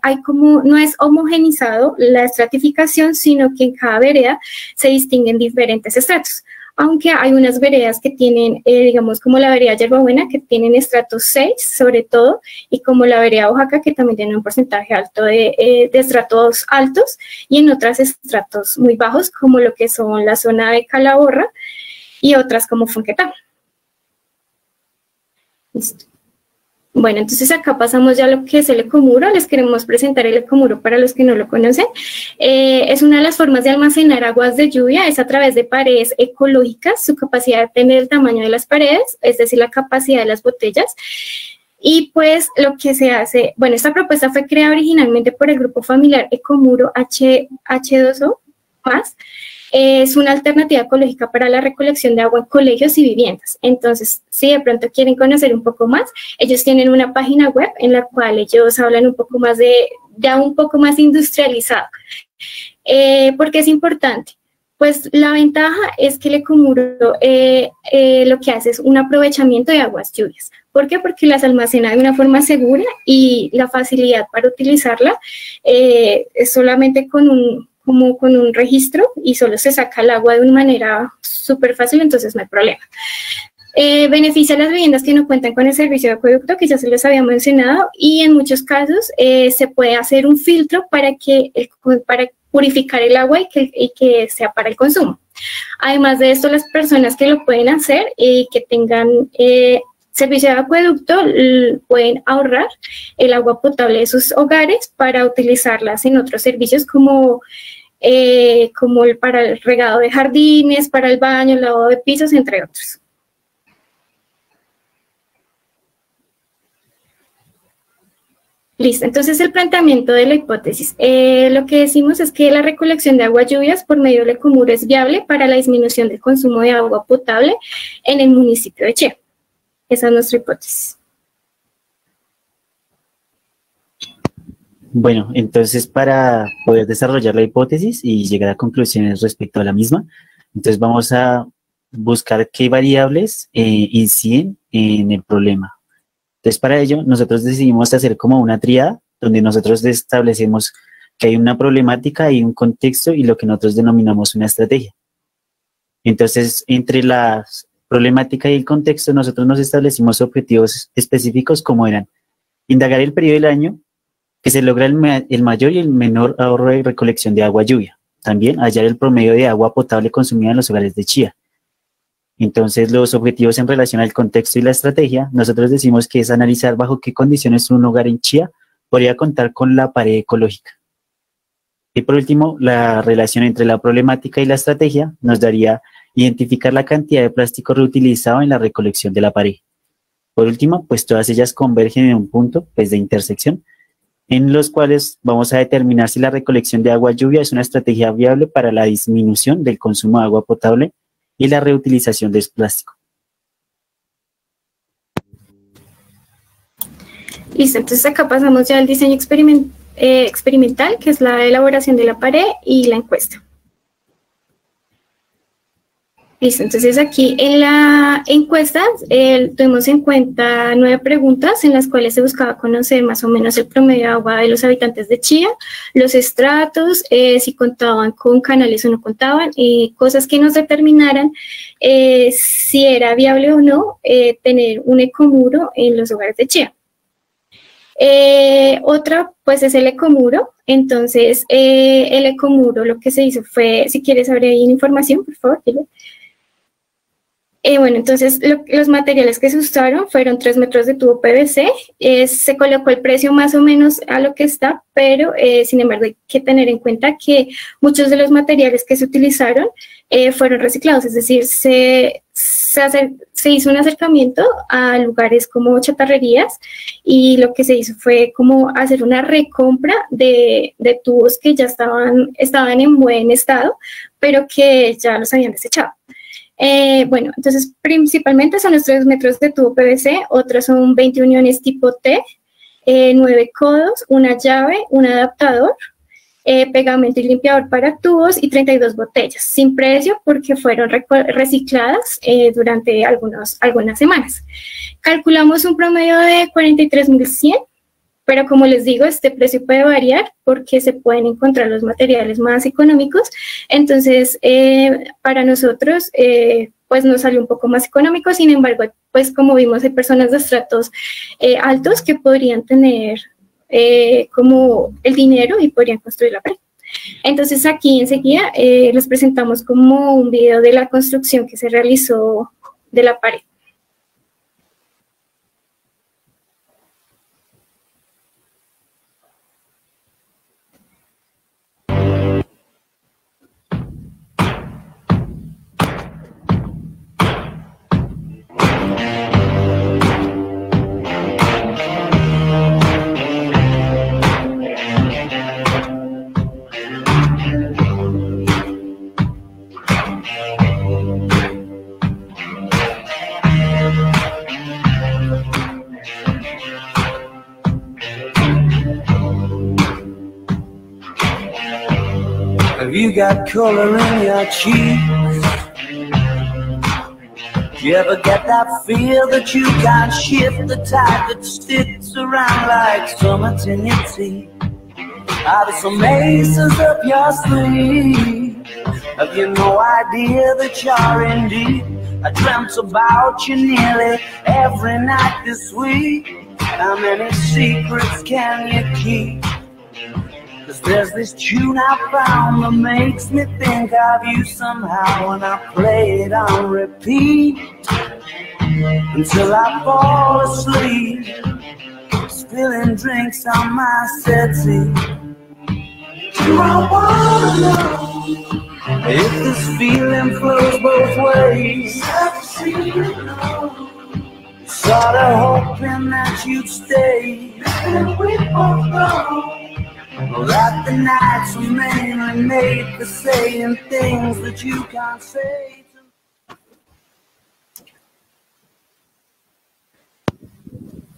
hay como, no es homogenizado la estratificación, sino que en cada vereda se distinguen diferentes estratos. Aunque hay unas veredas que tienen, digamos, como la vereda Yerbabuena, que tienen estratos 6, sobre todo, y como la vereda Oaxaca, que también tiene un porcentaje alto de estratos altos, y en otras estratos muy bajos, como lo que son la zona de Calahorra, y otras como Fonquetá. Listo. Bueno, entonces acá pasamos ya a lo que es el ecomuro. Les queremos presentar el ecomuro para los que no lo conocen. Es una de las formas de almacenar aguas de lluvia, es a través de paredes ecológicas. Su capacidad depende del tamaño de las paredes, es decir, la capacidad de las botellas. Y pues lo que se hace, bueno, esta propuesta fue creada originalmente por el grupo familiar Ecomuro H2O+. Es una alternativa ecológica para la recolección de agua en colegios y viviendas. Entonces, si de pronto quieren conocer un poco más, ellos tienen una página web en la cual ellos hablan un poco más de un poco más industrializado. ¿Por qué es importante? Pues la ventaja es que el Ecomuro lo que hace es un aprovechamiento de aguas lluvias. ¿Por qué? Porque las almacena de una forma segura y la facilidad para utilizarla es solamente con un registro y solo se saca el agua de una manera súper fácil, entonces no hay problema. Beneficia a las viviendas que no cuentan con el servicio de acueducto, que ya se les había mencionado, y en muchos casos se puede hacer un filtro para purificar el agua y que sea para el consumo. Además de esto, las personas que lo pueden hacer y que tengan servicio de acueducto pueden ahorrar el agua potable de sus hogares para utilizarlas en otros servicios como para el regado de jardines, para el baño, el lavado de pisos, entre otros. Listo, entonces el planteamiento de la hipótesis. Lo que decimos es que la recolección de agua lluvias por medio del Ecomuro es viable para la disminución del consumo de agua potable en el municipio de Chía. Esa es nuestra hipótesis. Bueno, entonces para poder desarrollar la hipótesis y llegar a conclusiones respecto a la misma, entonces vamos a buscar qué variables inciden en el problema. Entonces para ello nosotros decidimos hacer como una tríada donde nosotros establecemos que hay una problemática y un contexto y lo que nosotros denominamos una estrategia. Entonces entre la problemática y el contexto nosotros nos establecimos objetivos específicos como eran indagar el periodo del año que se logra el mayor y el menor ahorro de recolección de agua lluvia. También hallar el promedio de agua potable consumida en los hogares de Chía. Entonces, los objetivos en relación al contexto y la estrategia, nosotros decimos que es analizar bajo qué condiciones un hogar en Chía podría contar con la pared ecológica. Y por último, la relación entre la problemática y la estrategia nos daría identificar la cantidad de plástico reutilizado en la recolección de la pared. Por último, pues todas ellas convergen en un punto pues, de intersección, en los cuales vamos a determinar si la recolección de agua lluvia es una estrategia viable para la disminución del consumo de agua potable y la reutilización del plástico. Listo, entonces acá pasamos ya al diseño experimental, que es la elaboración de la pared y la encuesta. Listo, entonces aquí en la encuesta tuvimos en cuenta 9 preguntas en las cuales se buscaba conocer más o menos el promedio de agua de los habitantes de Chía, los estratos, si contaban con canales o no contaban, cosas que nos determinaran si era viable o no tener un ecomuro en los hogares de Chía. Otra pues es el ecomuro. Entonces el ecomuro lo que se hizo fue, si quieres saber ahí información, por favor, dile. Bueno, entonces los materiales que se usaron fueron 3 metros de tubo PVC, se colocó el precio más o menos a lo que está, pero sin embargo hay que tener en cuenta que muchos de los materiales que se utilizaron fueron reciclados, es decir, se hizo un acercamiento a lugares como chatarrerías y lo que se hizo fue como hacer una recompra de tubos que ya estaban en buen estado, pero que ya los habían desechado. Bueno, entonces principalmente son los 3 metros de tubo PVC, otros son 20 uniones tipo T, 9 codos, una llave, un adaptador, pegamento y limpiador para tubos y 32 botellas, sin precio porque fueron recicladas durante algunas semanas. Calculamos un promedio de 43.100 pero como les digo, este precio puede variar porque se pueden encontrar los materiales más económicos. Entonces, para nosotros, pues nos salió un poco más económico. Sin embargo, pues como vimos, hay personas de estratos altos que podrían tener como el dinero y podrían construir la pared. Entonces, aquí enseguida les presentamos como un video de la construcción que se realizó de la pared. Have you got color in your cheeks? Do you ever get that feel that you can't shift, the type that sticks around like summits in your teeth? Are there some aces up your sleeve? Have you no idea that you're in deep? I dreamt about you nearly every night this week. How many secrets can you keep? 'Cause there's this tune I found that makes me think of you somehow, and I play it on repeat until I fall asleep, spilling drinks on my settee. I wanna know if this feeling flows both ways. Sorta hoping that you'd stay, and we both know that the nights were mainly made for saying things that you can't say.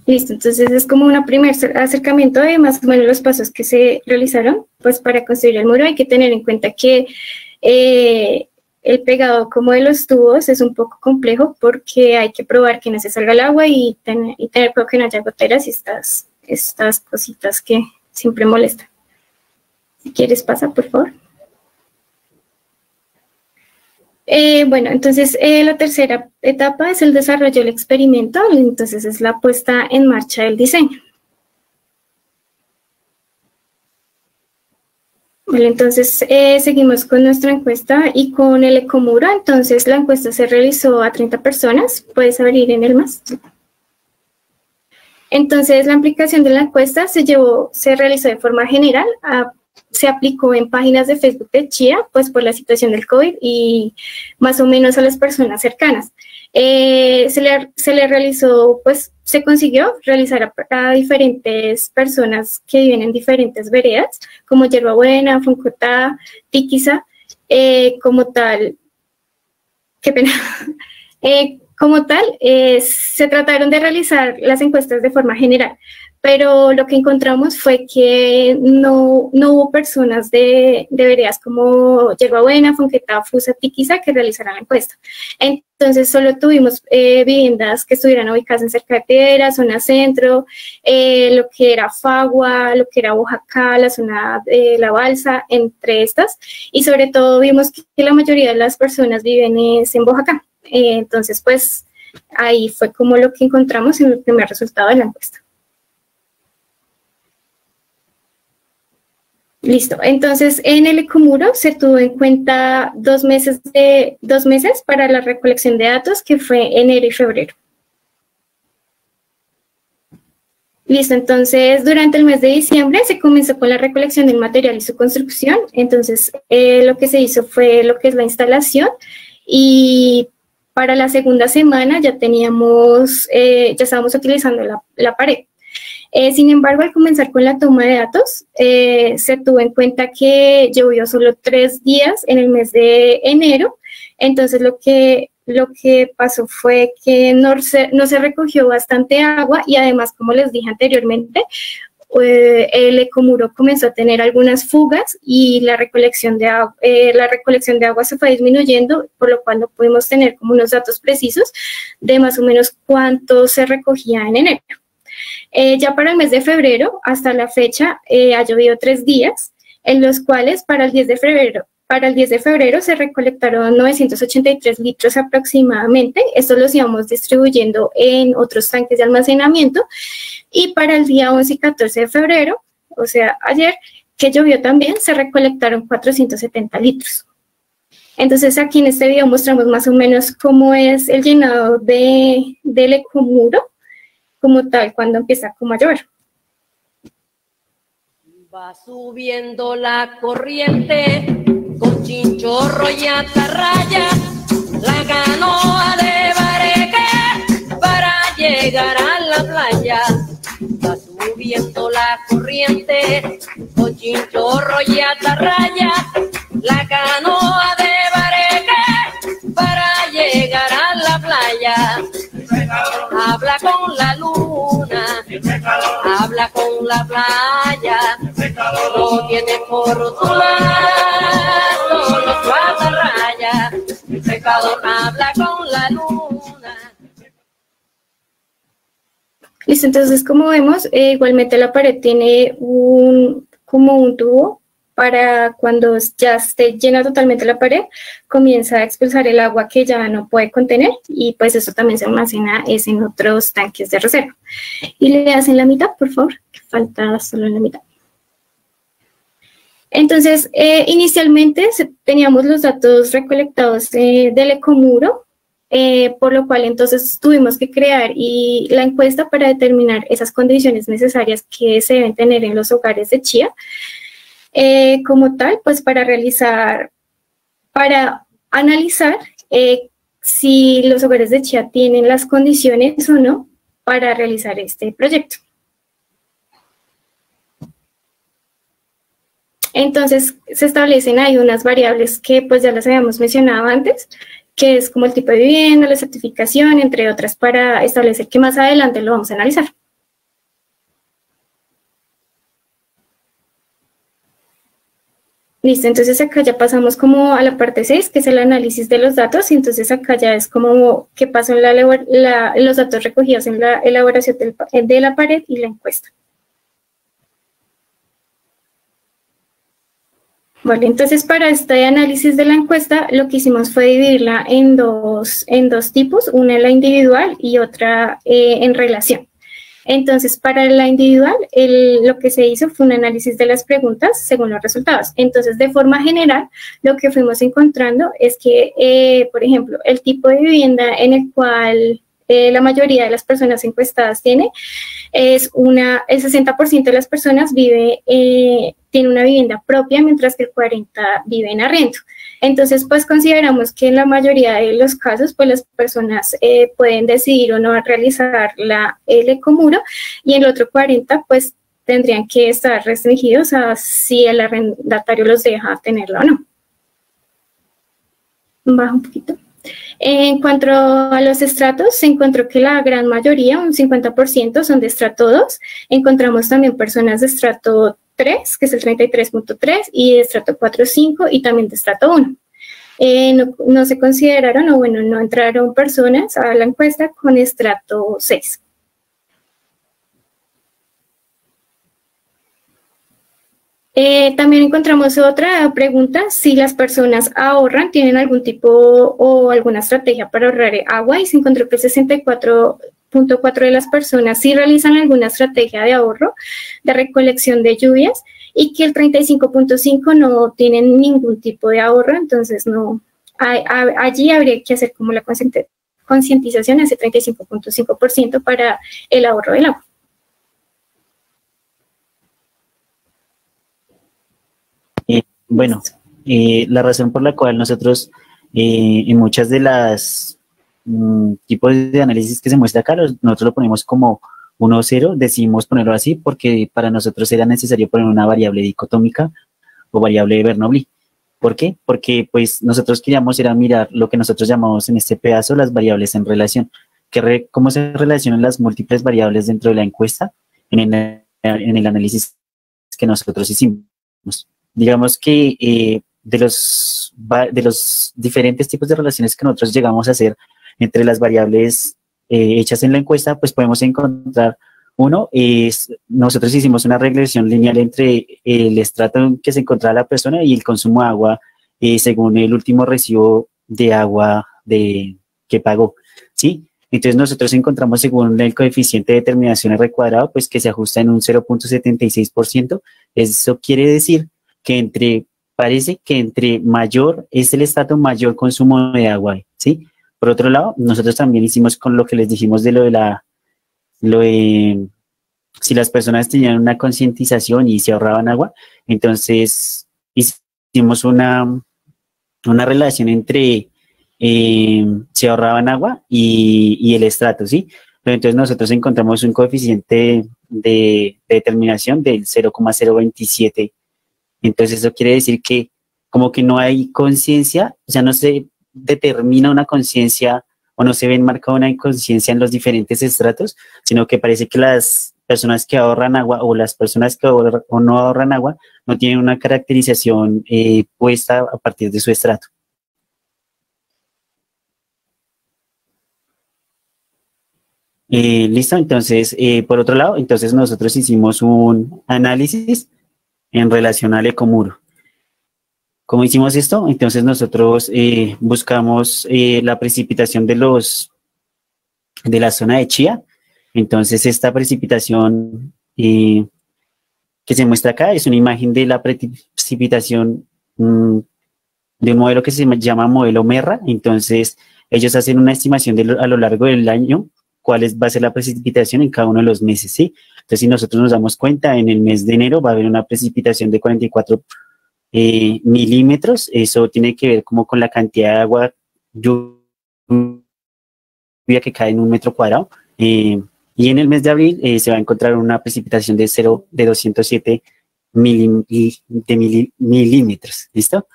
Listo, entonces es como un primer acercamiento de más o menos los pasos que se realizaron. Pues para construir el muro hay que tener en cuenta que el pegado como de los tubos es un poco complejo porque hay que probar que no se salga el agua y tener cuidado que no haya goteras y estas cositas que siempre molestan. Si quieres, pasa, por favor. Bueno, entonces la tercera etapa es el desarrollo del experimento, entonces es la puesta en marcha del diseño. Bueno, entonces seguimos con nuestra encuesta y con el ecomuro. Entonces la encuesta se realizó a 30 personas, puedes abrir en el más. Entonces la aplicación de la encuesta se realizó de forma general, se aplicó en páginas de Facebook de Chía, pues por la situación del COVID y más o menos a las personas cercanas. Se le realizó, pues se consiguió realizar a diferentes personas que viven en diferentes veredas, como Yerbabuena, Foncotá, Tiquiza, como tal, qué pena, como tal, se trataron de realizar las encuestas de forma general, pero lo que encontramos fue que no hubo personas de veredas como Yerbabuena, Fonquetá, Fusa, Tiquiza que realizaran la encuesta. Entonces solo tuvimos viviendas que estuvieran ubicadas en cerca de Piedra, zona centro, lo que era Fagua, lo que era Oaxaca, la zona de La Balsa, entre estas, y sobre todo vimos que la mayoría de las personas viven en Oaxaca. Entonces pues ahí fue como lo que encontramos en el primer resultado de la encuesta. Listo, entonces en el ecomuro se tuvo en cuenta 2 meses para la recolección de datos, que fue enero y febrero. Listo, entonces durante el mes de diciembre se comenzó con la recolección del material y su construcción. Entonces lo que se hizo fue lo que es la instalación, y para la segunda semana ya estábamos utilizando la pared. Sin embargo, al comenzar con la toma de datos, se tuvo en cuenta que llovió solo 3 días en el mes de enero. Entonces, lo que pasó fue que no se recogió bastante agua, y además, como les dije anteriormente, el ecomuro comenzó a tener algunas fugas y la recolección de agua se fue disminuyendo, por lo cual no pudimos tener como unos datos precisos de más o menos cuánto se recogía en enero. Ya para el mes de febrero, hasta la fecha, ha llovido 3 días, en los cuales para el 10 de febrero se recolectaron 983 litros aproximadamente. Estos los íbamos distribuyendo en otros tanques de almacenamiento. Y para el día 11 y 14 de febrero, o sea, ayer, que llovió también, se recolectaron 470 litros. Entonces aquí en este video mostramos más o menos cómo es el llenado del ecomuro como tal cuando empieza como a llover. Va subiendo la corriente con chinchorro y atarraya, la canoa de Bareque para llegar a la playa. Va subiendo la corriente con chinchorro y atarraya, la canoa de Bareque para llegar a la playa. Habla con la luna, habla con la playa, no tiene fortuna, solo su atarraya. El pescador habla con la luna. Listo, entonces como vemos, igualmente la pared tiene como un tubo para cuando ya esté llena totalmente la pared, comienza a expulsar el agua que ya no puede contener y pues eso también se almacena en otros tanques de reserva. Y le hacen la mitad, por favor, que falta solo la mitad. Entonces, inicialmente teníamos los datos recolectados del ecomuro, por lo cual entonces tuvimos que crear la encuesta para determinar esas condiciones necesarias que se deben tener en los hogares de Chía. Como tal, pues para analizar si los hogares de Chía tienen las condiciones o no para realizar este proyecto. Entonces, se establecen ahí unas variables que pues ya las habíamos mencionado antes, que es como el tipo de vivienda, la certificación, entre otras, para establecer que más adelante lo vamos a analizar. Listo, entonces acá ya pasamos como a la parte 6, que es el análisis de los datos, y entonces acá ya es como qué pasó en los datos recogidos en la elaboración de la pared y la encuesta. Vale, entonces para este análisis de la encuesta lo que hicimos fue dividirla en dos tipos, una la individual y otra en relación. Entonces, para la individual, lo que se hizo fue un análisis de las preguntas según los resultados. Entonces, de forma general, lo que fuimos encontrando es que, por ejemplo, el tipo de vivienda en el cual la mayoría de las personas encuestadas tiene es el 60% de las personas tiene una vivienda propia, mientras que el 40% vive en arriendo. Entonces, pues consideramos que en la mayoría de los casos, pues las personas pueden decidir o no realizar el ecomuro, y en el otro 40%, pues tendrían que estar restringidos a si el arrendatario los deja tenerlo o no. Baja un poquito. En cuanto a los estratos, se encontró que la gran mayoría, un 50%, son de estrato 2. Encontramos también personas de estrato 3, que es el 33.3, y de estrato 4.5 y también de estrato 1. No se consideraron, o bueno, no entraron personas a la encuesta con estrato 6. También encontramos otra pregunta, si las personas ahorran, tienen algún tipo o alguna estrategia para ahorrar agua, y se encontró que el 64.4% de las personas sí realizan alguna estrategia de ahorro, de recolección de lluvias, y que el 35.5% no tienen ningún tipo de ahorro. Entonces allí habría que hacer como la concientización, ese 35.5% para el ahorro del agua. Bueno, la razón por la cual nosotros en muchas de las tipos de análisis que se muestra acá, nosotros lo ponemos como 1 o 0, decidimos ponerlo así porque para nosotros era necesario poner una variable dicotómica o variable de Bernoulli. ¿Por qué? Porque pues nosotros queríamos era mirar lo que nosotros llamamos en este pedazo las variables en relación, cómo se relacionan las múltiples variables dentro de la encuesta en el análisis que nosotros hicimos. Digamos que de los diferentes tipos de relaciones que nosotros llegamos a hacer entre las variables hechas en la encuesta, pues podemos encontrar Uno es, nosotros hicimos una regresión lineal entre el estrato en que se encontraba la persona y el consumo de agua según el último recibo de agua que pagó, ¿sí? Entonces nosotros encontramos según el coeficiente de determinación R cuadrado, pues que se ajusta en un 0.76%. Eso quiere decir que parece que entre mayor es el estrato, mayor consumo de agua, ¿sí? Por otro lado, nosotros también hicimos con lo que les dijimos de si las personas tenían una concientización y se ahorraban agua, entonces hicimos una relación entre se ahorraban agua y el estrato, ¿sí? Pero entonces nosotros encontramos un coeficiente de determinación del 0,027. Entonces eso quiere decir que como que no hay conciencia, o sea, no se determina una conciencia o no se ve enmarcada una conciencia en los diferentes estratos, sino que parece que las personas que ahorran agua o las personas que o no ahorran agua no tienen una caracterización puesta a partir de su estrato. Listo, entonces, por otro lado, entonces nosotros hicimos un análisis en relación al ecomuro. ¿Cómo hicimos esto? Entonces nosotros buscamos la precipitación de la zona de Chía. Entonces esta precipitación que se muestra acá es una imagen de la precipitación de un modelo que se llama modelo MERRA. Entonces ellos hacen una estimación a lo largo del año cuál va a ser la precipitación en cada uno de los meses, ¿sí? Entonces, si nosotros nos damos cuenta, en el mes de enero va a haber una precipitación de 44 milímetros. Eso tiene que ver como con la cantidad de agua lluvia que cae en un metro cuadrado. Y en el mes de abril se va a encontrar una precipitación de 207 milímetros, ¿listo?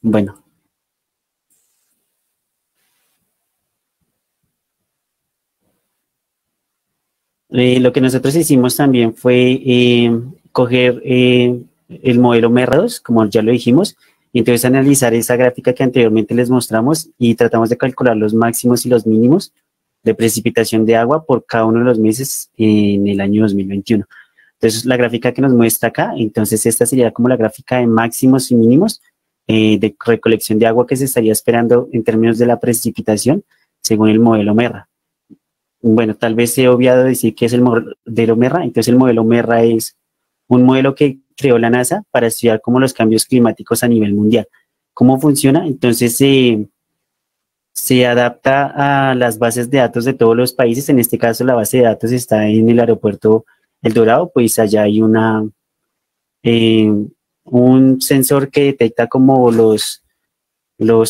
Bueno. Lo que nosotros hicimos también fue coger el modelo MERRA2, como ya lo dijimos, y entonces analizar esa gráfica que anteriormente les mostramos y tratamos de calcular los máximos y los mínimos de precipitación de agua por cada uno de los meses en el año 2021. Entonces, la gráfica que nos muestra acá, entonces esta sería como la gráfica de máximos y mínimos de recolección de agua que se estaría esperando en términos de la precipitación según el modelo MERRA. Bueno, tal vez he obviado decir que es el modelo MERRA. Entonces el modelo MERRA es un modelo que creó la NASA para estudiar como los cambios climáticos a nivel mundial. ¿Cómo funciona? Entonces se adapta a las bases de datos de todos los países. En este caso la base de datos está en el aeropuerto El Dorado, pues allá hay un sensor que detecta como los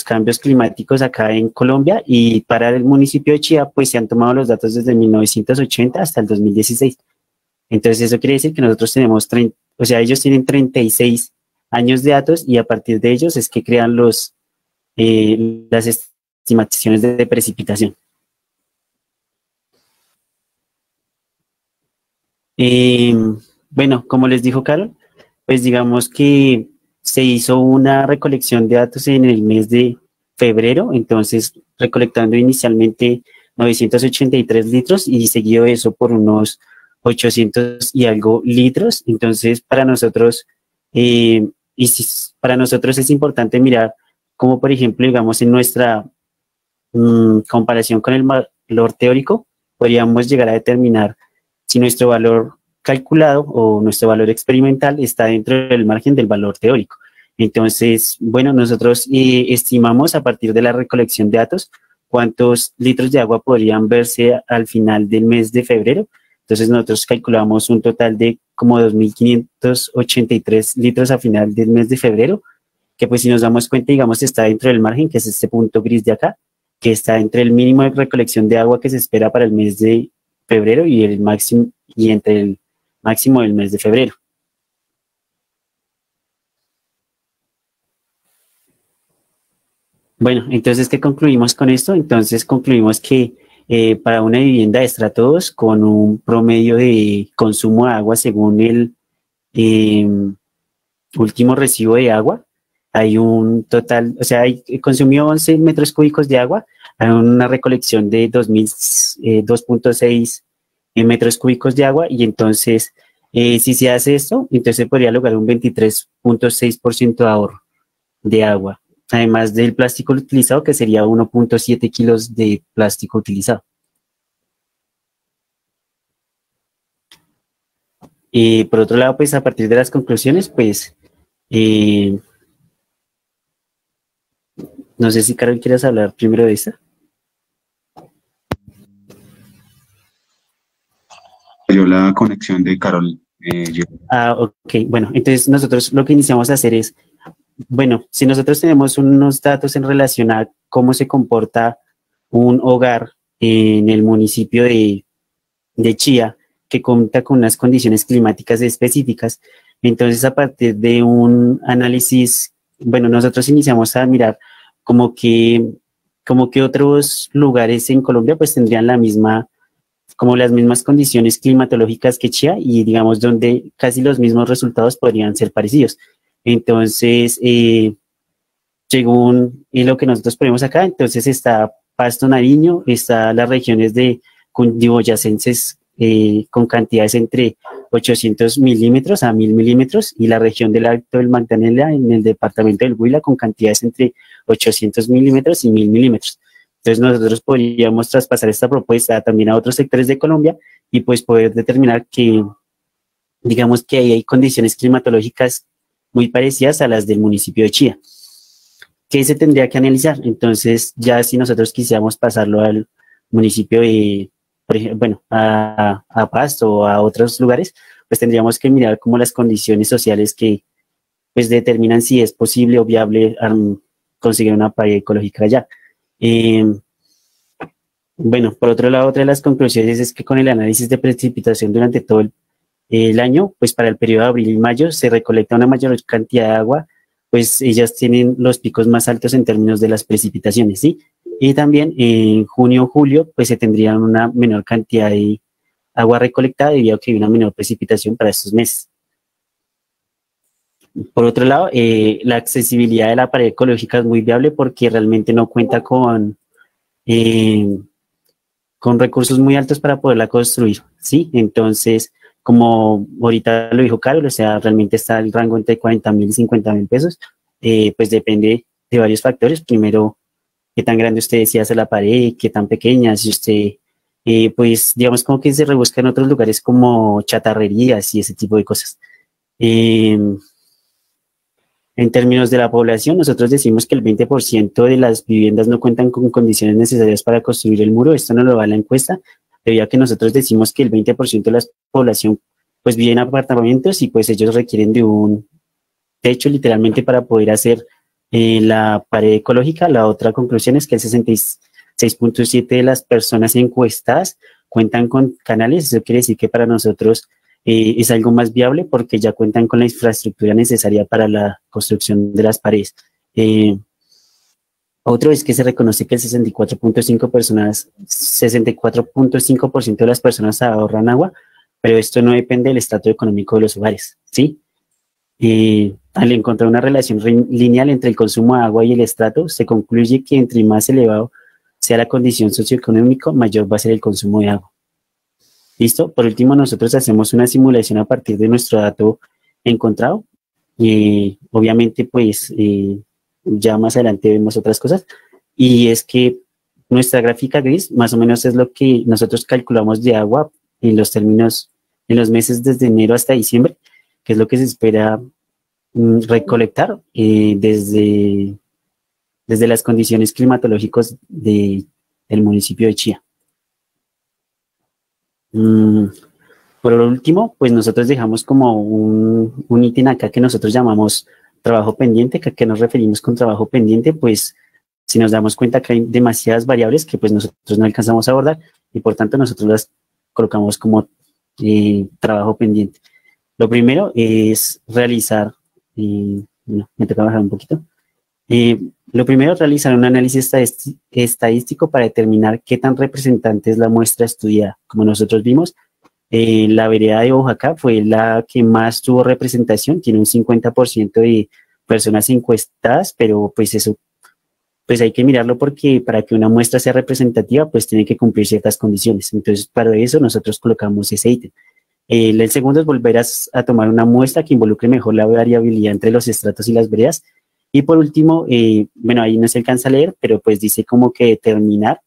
cambios climáticos acá en Colombia, y para el municipio de Chía pues se han tomado los datos desde 1980 hasta el 2016. Entonces eso quiere decir que nosotros tenemos, ellos tienen 36 años de datos y a partir de ellos es que crean las estimaciones de precipitación. Bueno, como les dijo Carol, pues digamos que se hizo una recolección de datos en el mes de febrero, entonces recolectando inicialmente 983 litros y seguido eso por unos 800 y algo litros. Entonces para nosotros es importante mirar cómo, por ejemplo, digamos en nuestra comparación con el valor teórico, podríamos llegar a determinar si nuestro valor calculado o nuestro valor experimental está dentro del margen del valor teórico. Entonces, bueno, nosotros estimamos a partir de la recolección de datos cuántos litros de agua podrían verse al final del mes de febrero. Entonces nosotros calculamos un total de como 2.583 litros a final del mes de febrero, que pues si nos damos cuenta, digamos, está dentro del margen, que es este punto gris de acá, que está entre el mínimo de recolección de agua que se espera para el mes de febrero y el máximo, y entre el máximo del mes de febrero. Bueno, entonces, ¿qué concluimos con esto? Entonces, concluimos que para una vivienda de estrato 2 con un promedio de consumo de agua según el último recibo de agua, hay un total, o sea, consumió 11 metros cúbicos de agua, hay una recolección de 2.6 metros cúbicos de agua, y entonces si se hace esto, entonces se podría lograr un 23.6% de ahorro de agua, además del plástico utilizado, que sería 1.7 kilos de plástico utilizado. Por otro lado, pues a partir de las conclusiones, pues no sé si Carol quieres hablar primero de esta. Yo la conexión de Carol. Ok, bueno, entonces nosotros lo que iniciamos a hacer es, bueno, si nosotros tenemos unos datos en relación a cómo se comporta un hogar en el municipio de Chía, que cuenta con unas condiciones climáticas específicas, entonces a partir de un análisis, bueno, nosotros iniciamos a mirar como que otros lugares en Colombia pues tendrían como las mismas condiciones climatológicas que Chía, y digamos donde casi los mismos resultados podrían ser parecidos. Entonces, según lo que nosotros ponemos acá, entonces está Pasto, Nariño, está las regiones de cundiboyacenses con cantidades entre 800 milímetros a 1000 milímetros, y la región del Alto del Magdalena en el departamento del Huila con cantidades entre 800 milímetros y 1000 milímetros. Entonces nosotros podríamos traspasar esta propuesta también a otros sectores de Colombia y pues poder determinar que, digamos que ahí hay condiciones climatológicas muy parecidas a las del municipio de Chía. ¿Qué se tendría que analizar? Entonces, ya si nosotros quisiéramos pasarlo al municipio de, por ejemplo, bueno, a Pasto o a otros lugares, pues tendríamos que mirar como las condiciones sociales que pues determinan si es posible o viable conseguir una pared ecológica allá. Bueno, por otro lado, otra de las conclusiones es que con el análisis de precipitación durante todo el año, pues para el periodo de abril y mayo se recolecta una mayor cantidad de agua, pues ellas tienen los picos más altos en términos de las precipitaciones, ¿sí? Y también en junio o julio, pues se tendría una menor cantidad de agua recolectada debido a que hay una menor precipitación para estos meses. Por otro lado, la accesibilidad de la pared ecológica es muy viable porque realmente no cuenta con recursos muy altos para poderla construir, ¿sí? Entonces, como ahorita lo dijo Carol, o sea, realmente está el rango entre 40.000 y 50.000 pesos, pues depende de varios factores. Primero, qué tan grande usted decía hacer la pared, qué tan pequeña, si usted, pues digamos como que se rebusca en otros lugares como chatarrerías y ese tipo de cosas. En términos de la población, nosotros decimos que el 20% de las viviendas no cuentan con condiciones necesarias para construir el muro. Esto no lo da la encuesta, debido a que nosotros decimos que el 20% de la población pues vive en apartamentos y pues ellos requieren de un techo literalmente para poder hacer la pared ecológica. La otra conclusión es que el 66.7% de las personas encuestadas cuentan con canales. Eso quiere decir que para nosotros es algo más viable porque ya cuentan con la infraestructura necesaria para la construcción de las paredes. Otro es que se reconoce que el 64.5% de las personas ahorran agua, pero esto no depende del estatus económico de los hogares, ¿sí? Al encontrar una relación lineal entre el consumo de agua y el estrato, se concluye que entre más elevado sea la condición socioeconómica, mayor va a ser el consumo de agua. ¿Listo? Por último, nosotros hacemos una simulación a partir de nuestro dato encontrado. Obviamente, pues, ya más adelante vemos otras cosas. Y es que nuestra gráfica gris, más o menos es lo que nosotros calculamos de agua en los términos, en los meses desde enero hasta diciembre, que es lo que se espera recolectar desde las condiciones climatológicas del municipio de Chía. Por último, pues nosotros dejamos como un ítem acá que nosotros llamamos trabajo pendiente. ¿A qué nos referimos con trabajo pendiente? Pues si nos damos cuenta que hay demasiadas variables que pues nosotros no alcanzamos a abordar y por tanto nosotros las colocamos como trabajo pendiente. Lo primero es realizar, bueno, me toca bajar un poquito. Lo primero es realizar un análisis estadístico para determinar qué tan representante es la muestra estudiada. Como nosotros vimos, la vereda de Oaxaca fue la que más tuvo representación, tiene un 50% de personas encuestadas, pero pues eso pues hay que mirarlo porque para que una muestra sea representativa, pues tiene que cumplir ciertas condiciones. Entonces, para eso nosotros colocamos ese ítem. El segundo es volver a tomar una muestra que involucre mejor la variabilidad entre los estratos y las veredas. Y por último, bueno, ahí no se alcanza a leer, pero pues dice como que determinar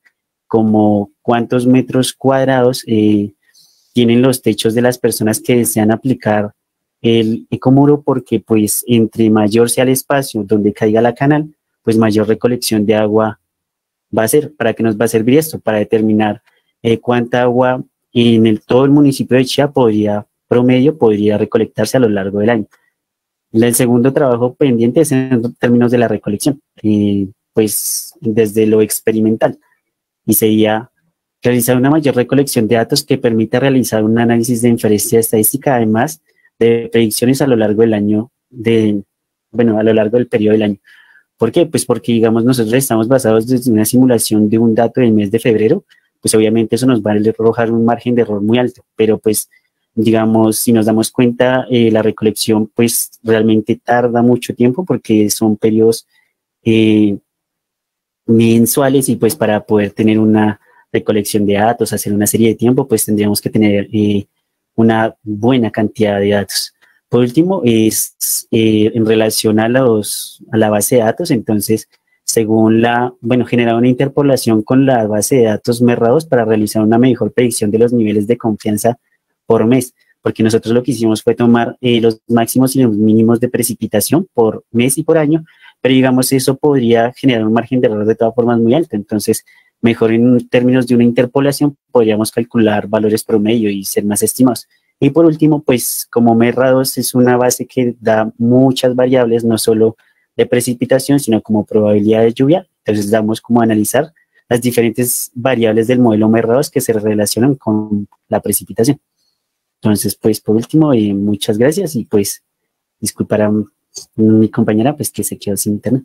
como cuántos metros cuadrados tienen los techos de las personas que desean aplicar el ecomuro, porque pues entre mayor sea el espacio donde caiga la canal, pues mayor recolección de agua va a ser. ¿Para qué nos va a servir esto? Para determinar cuánta agua en todo el municipio de Chía promedio podría recolectarse a lo largo del año. El segundo trabajo pendiente es en términos de la recolección, pues desde lo experimental, y sería realizar una mayor recolección de datos que permita realizar un análisis de inferencia estadística, además de predicciones a lo largo del año, a lo largo del periodo del año. ¿Por qué? Pues porque, digamos, nosotros estamos basados desde una simulación de un dato del mes de febrero, pues obviamente eso nos va a arrojar un margen de error muy alto, pero pues, digamos, si nos damos cuenta, la recolección pues realmente tarda mucho tiempo porque son periodos mensuales, y pues para poder tener una recolección de datos, hacer una serie de tiempo, pues tendríamos que tener una buena cantidad de datos. Por último, es en relación a la base de datos. Entonces, según generar una interpolación con la base de datos Merrados para realizar una mejor predicción de los niveles de confianza por mes, porque nosotros lo que hicimos fue tomar los máximos y los mínimos de precipitación por mes y por año, pero digamos eso podría generar un margen de error de todas formas muy alto. Entonces, mejor en términos de una interpolación podríamos calcular valores promedio y ser más estimados. Y por último, pues como Merrados es una base que da muchas variables, no solo de precipitación, sino como probabilidad de lluvia, entonces damos como a analizar las diferentes variables del modelo Merrados que se relacionan con la precipitación. Entonces, pues por último, muchas gracias, y pues disculparán mi compañera pues que se quedó sin internet.